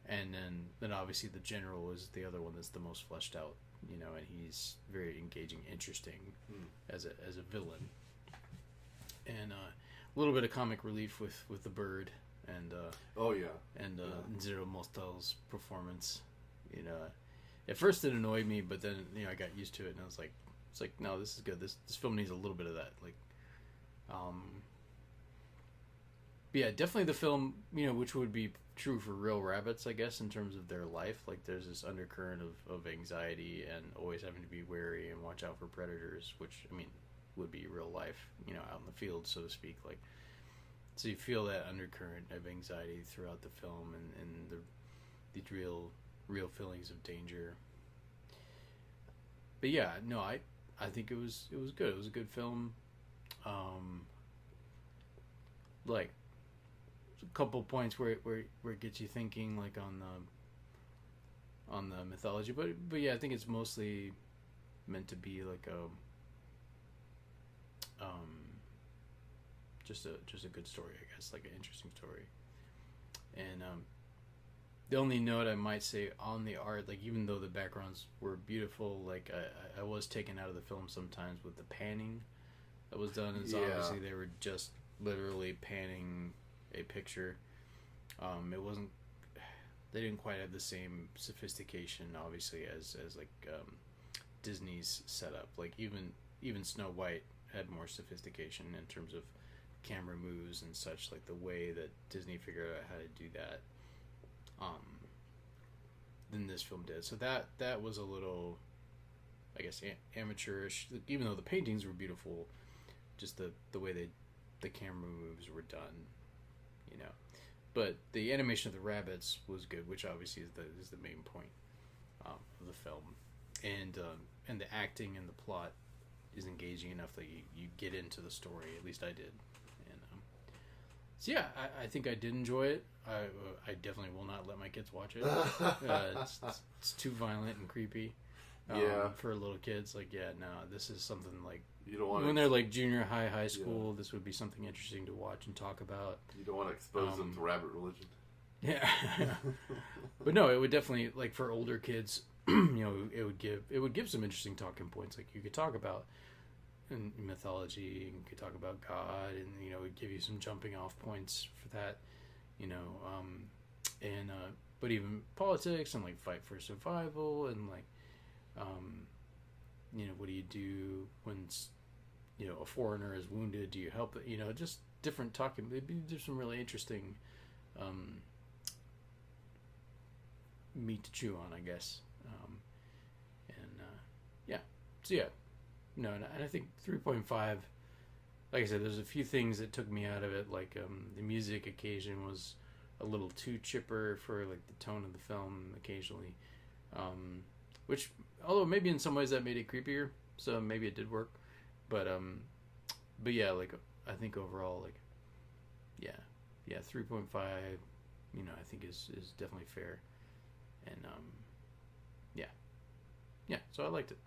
and then obviously the general is the other one that's the most fleshed out. You know, and he's very engaging, interesting as a villain, and a little bit of comic relief with the bird and oh yeah, and Zero Mostel's performance. You know, at first it annoyed me, but then you know I got used to it, and I was like, it's like no, this is good. This film needs a little bit of that. Like, but yeah, definitely the film. You know, which would be true for real rabbits, I guess, in terms of their life. Like, there's this undercurrent of anxiety and always having to be wary and watch out for predators, which I mean would be real life. You know, out in the field, so to speak. Like, so you feel that undercurrent of anxiety throughout the film, and the real feelings of danger. But yeah, no, I think it was good. It was a good film. Like a couple points where it gets you thinking, like on the mythology, but yeah, I think it's mostly meant to be like a just a good story, I guess, like an interesting story. And the only note I might say on the art, like even though the backgrounds were beautiful, like I was taken out of the film sometimes with the panning that was done. Is obviously they were just literally panning a picture. It wasn't. They didn't quite have the same sophistication, obviously, as like Disney's setup. Like even Snow White had more sophistication in terms of camera moves and such. Like the way that Disney figured out how to do that. Than this film did. So that was a little, I guess, amateurish. Even though the paintings were beautiful, just the way the camera moves were done, you know. But the animation of the rabbits was good, which obviously is the main point of the film, and the acting and the plot is engaging enough that you get into the story. At least I did. So yeah, I think I did enjoy it. I definitely will not let my kids watch it. It's too violent and creepy. For little kids, like no, this is something like you don't want when they're like junior high school. This would be something interesting to watch and talk about. You don't want to expose them to rabbit religion. Yeah, but no, it would definitely, like, for older kids. You know, it would give some interesting talking points. Like you could talk about in mythology, and you could talk about God, and you know, it would give you some jumping off points for that, you know, but even politics and like fight for survival, and like, you know, what do you do when, you know, a foreigner is wounded? Do you help it? You know, just different talking. There's some really interesting meat to chew on, I guess, yeah. So yeah. No, and I think 3.5, like I said, there's a few things that took me out of it, like the music occasion was a little too chipper for like the tone of the film occasionally, which, although maybe in some ways that made it creepier, so maybe it did work, but yeah, like I think overall, like, yeah, 3.5, you know, I think is definitely fair, and yeah, so I liked it.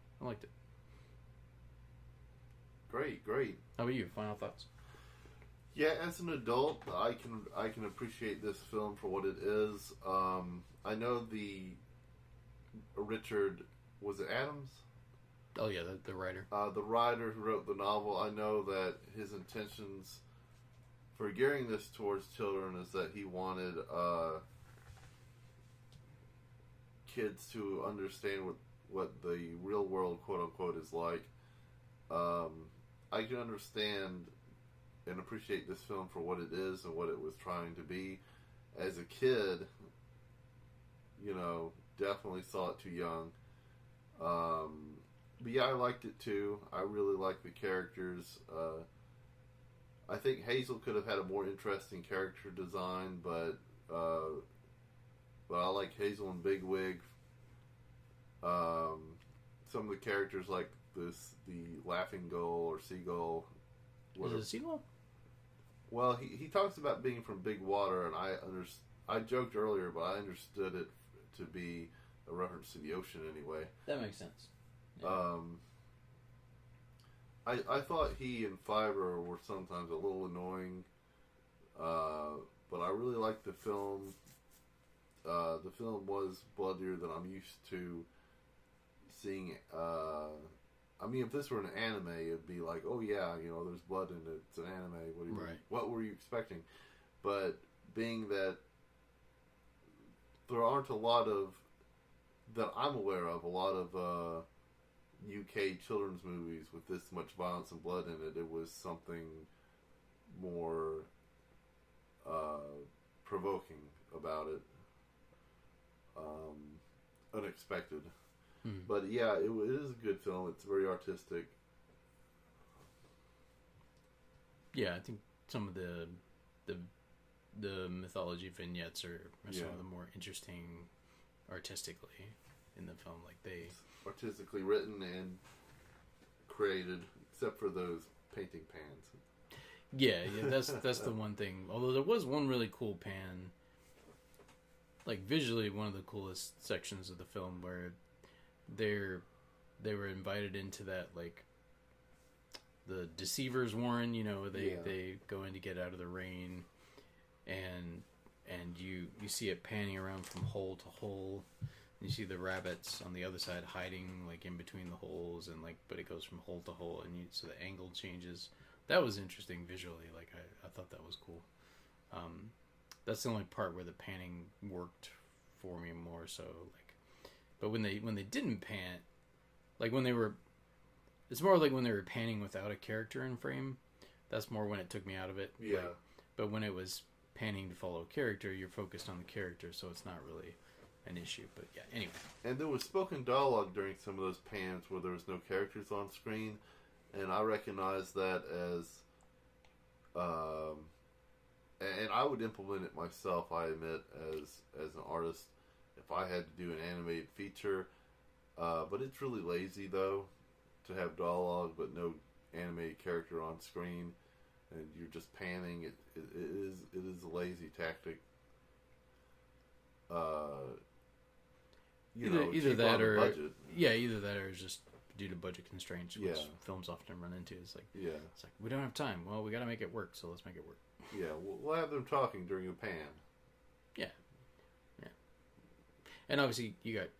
Great. How about you? Final thoughts? Yeah, as an adult, I can appreciate this film for what it is. I know the Richard, was it Adams? Oh yeah, the writer. The writer who wrote the novel. I know that his intentions for gearing this towards children is that he wanted kids to understand what the real world, quote unquote, is like. I can understand and appreciate this film for what it is and what it was trying to be. As a kid, you know, definitely saw it too young. But yeah, I liked it too. I really liked the characters. I think Hazel could have had a more interesting character design, but I like Hazel and Bigwig. Some of the characters, like the laughing gull or seagull. Is it a seagull? Well, he talks about being from big water, and I joked earlier, but I understood it to be a reference to the ocean anyway. That makes sense. Yeah. I thought he and Fiverr were sometimes a little annoying, but I really liked the film. The film was bloodier than I'm used to seeing. I mean, if this were an anime, it'd be like, oh yeah, there's blood in it. It's an anime. What were you expecting? But being that there aren't a lot of, that I'm aware of, a lot of UK children's movies with this much violence and blood in it, it was something more provoking about it. Unexpected. But yeah, it is a good film. It's very artistic. Yeah, I think some of the mythology vignettes are some of the more interesting artistically in the film. Like it's artistically written and created, except for those painting pans. Yeah, that's the one thing. Although there was one really cool pan, like visually one of the coolest sections of the film where they were invited into that, like, the Deceivers Warren, they go in to get out of the rain, and you see it panning around from hole to hole. You see the rabbits on the other side hiding, like, in between the holes, and but it goes from hole to hole, and so the angle changes. That was interesting visually. Like, I thought that was cool. That's the only part where the panning worked for me more so. Like, but when they didn't pan, like it's more like when they were panning without a character in frame. That's more when it took me out of it. Yeah. But when it was panning to follow character, you're focused on the character, so it's not really an issue. But yeah, anyway. And there was spoken dialogue during some of those pans where there was no characters on screen, and I recognize that as, and I would implement it myself, I admit, as an artist, if I had to do an animated feature. But it's really lazy, though, to have dialogue but no animated character on screen, and you're just panning. It is a lazy tactic. Either that or budget. Either that or just due to budget constraints, which films often run into. It's like we don't have time. Well, we got to make it work, so let's make it work. Yeah, we'll have them talking during the pan. Yeah. And obviously, you got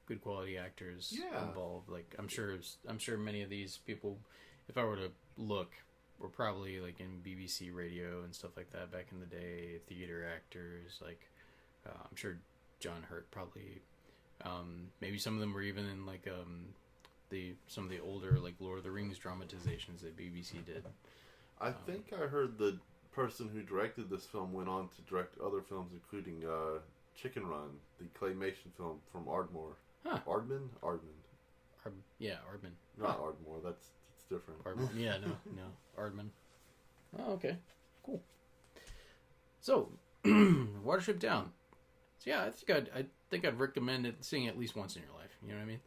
good quality actors involved. Like, I'm sure many of these people, if I were to look, were probably like in BBC radio and stuff like that back in the day. Theater actors, like I'm sure John Hurt probably. Maybe some of them were even in like some of the older, like, Lord of the Rings dramatizations that BBC did. I think I heard the person who directed this film went on to direct other films, including Chicken Run, the claymation film from Ardmore. Huh. Aardman? Aardman. Not Ardmore. That's different. Aardman. Yeah, no, Aardman. Oh, okay, cool. So, Watership Down. So yeah, I think I'd recommend it, seeing it at least once in your life. You know what I mean?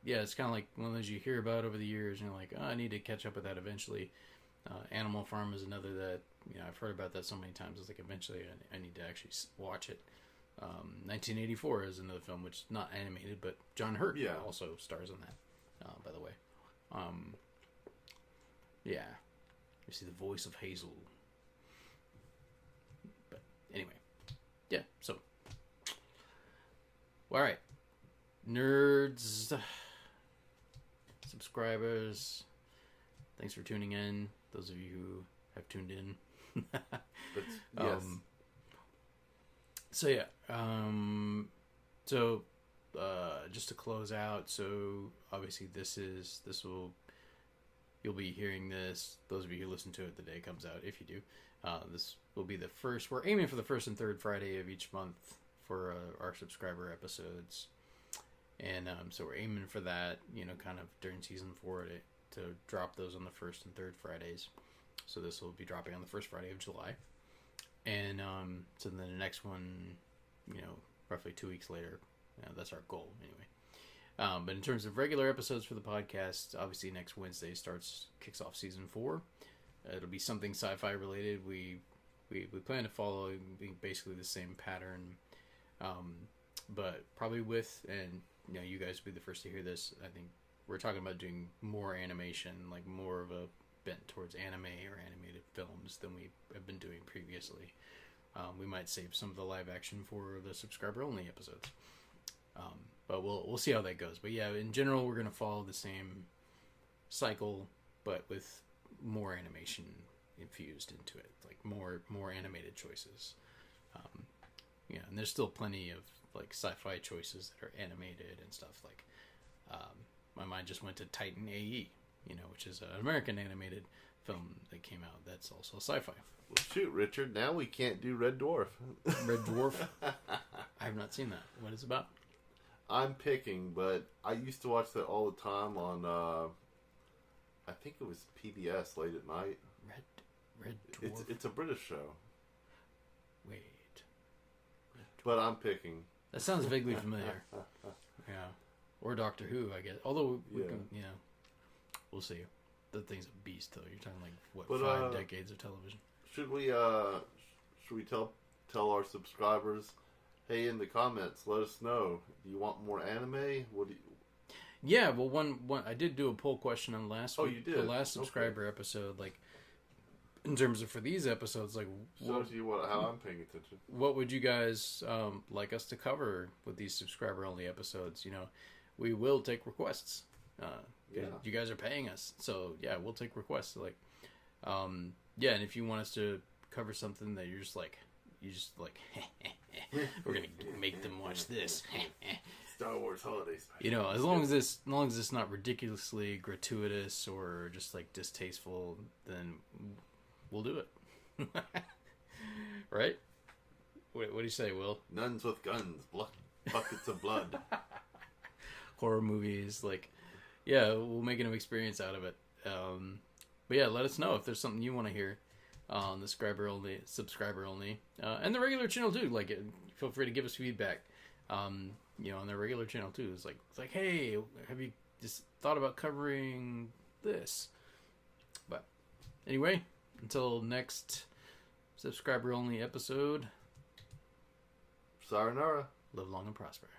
It's kind of like one of those you hear about over the years, and you're like, oh, I need to catch up with that eventually. Animal Farm is another that, I've heard about that so many times. It's like, eventually I need to actually watch it. 1984 is another film, which is not animated, but John Hurt also stars in that, by the way. You see the voice of Hazel. But anyway, so. All right. Nerds, subscribers, thanks for tuning in. Those of you who have tuned in. Yes. Just to close out, so obviously you'll be hearing this, those of you who listen to it the day it comes out, if you do, this will be the first, we're aiming for the first and third Friday of each month for our subscriber episodes, and so we're aiming for that, kind of during season 4 to drop those on the first and third Fridays. So this will be dropping on the first Friday of July, and so then the next one, roughly 2 weeks later. That's our goal anyway. But in terms of regular episodes for the podcast, obviously next Wednesday kicks off season 4. It'll be something sci-fi related. We plan to follow basically the same pattern, but probably and you guys will be the first to hear this. I think we're talking about doing more animation, like more of a bent towards anime or animated films than we have been doing previously. We might save some of the live action for the subscriber only episodes. But we'll see how that goes. But yeah, in general, we're going to follow the same cycle, but with more animation infused into it, like more animated choices. And there's still plenty of like sci-fi choices that are animated and stuff. Like my mind just went to Titan AE, which is an American animated film that came out. That's also sci-fi. Well, shoot, Richard. Now we can't do Red Dwarf. Red Dwarf. I have not seen that. What is it about? I'm picking, but I used to watch that all the time on, I think it was PBS late at night. Red Dwarf? It's a British show. Wait. But I'm picking. That sounds vaguely familiar. Yeah. Or Doctor Who, I guess. Although, we'll see. The thing's a beast, though. You're talking 5 decades of television. Should we tell our subscribers, hey, in the comments, let us know. Do you want more anime? What do you... Yeah, well, one I did do a poll question on last week. Oh, you did? The last subscriber episode, like, in terms of for these episodes, like... Shows you how I'm paying attention. What would you guys like us to cover with these subscriber-only episodes? We will take requests. You guys are paying us. So, yeah, we'll take requests. And if you want us to cover something that you're just like... we're gonna make them watch this. Star Wars holiday special. As long as it's not ridiculously gratuitous or just like distasteful, then we'll do it. Right? What do you say, Will? Nuns with guns, buckets of blood. Horror movies, we'll make an experience out of it. But yeah, let us know if there's something you want to hear. On the subscriber only, and the regular channel too. Feel free to give us feedback. On the regular channel too. It's like, hey, have you just thought about covering this? But anyway, until next subscriber only episode. Sayonara. Live long and prosper.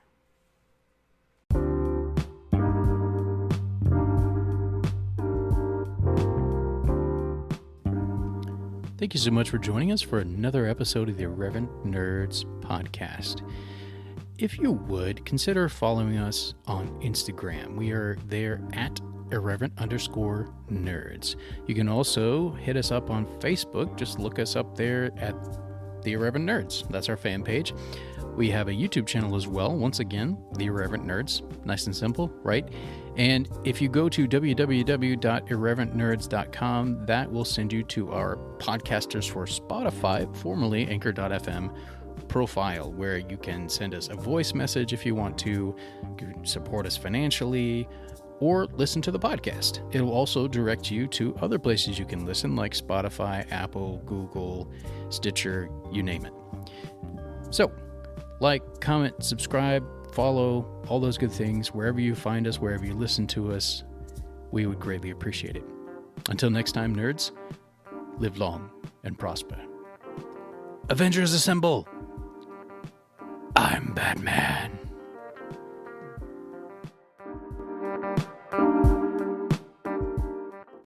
Thank you so much for joining us for another episode of the Irreverent Nerds podcast. If you would, consider following us on Instagram. We are there at irreverent_nerds. You can also hit us up on Facebook. Just look us up there at the Irreverent Nerds. That's our fan page. We have a YouTube channel as well. Once again, the Irreverent Nerds. Nice and simple, right? And if you go to www.irreverentnerds.com, that will send you to our Podcasters for Spotify, formerly Anchor.fm profile, where you can send us a voice message if you want to, support us financially, or listen to the podcast. It will also direct you to other places you can listen, like Spotify, Apple, Google, Stitcher, you name it. So, like, comment, subscribe, follow, all those good things, wherever you find us, wherever you listen to us, we would greatly appreciate it. Until next time, nerds, live long and prosper. Avengers assemble! I'm Batman.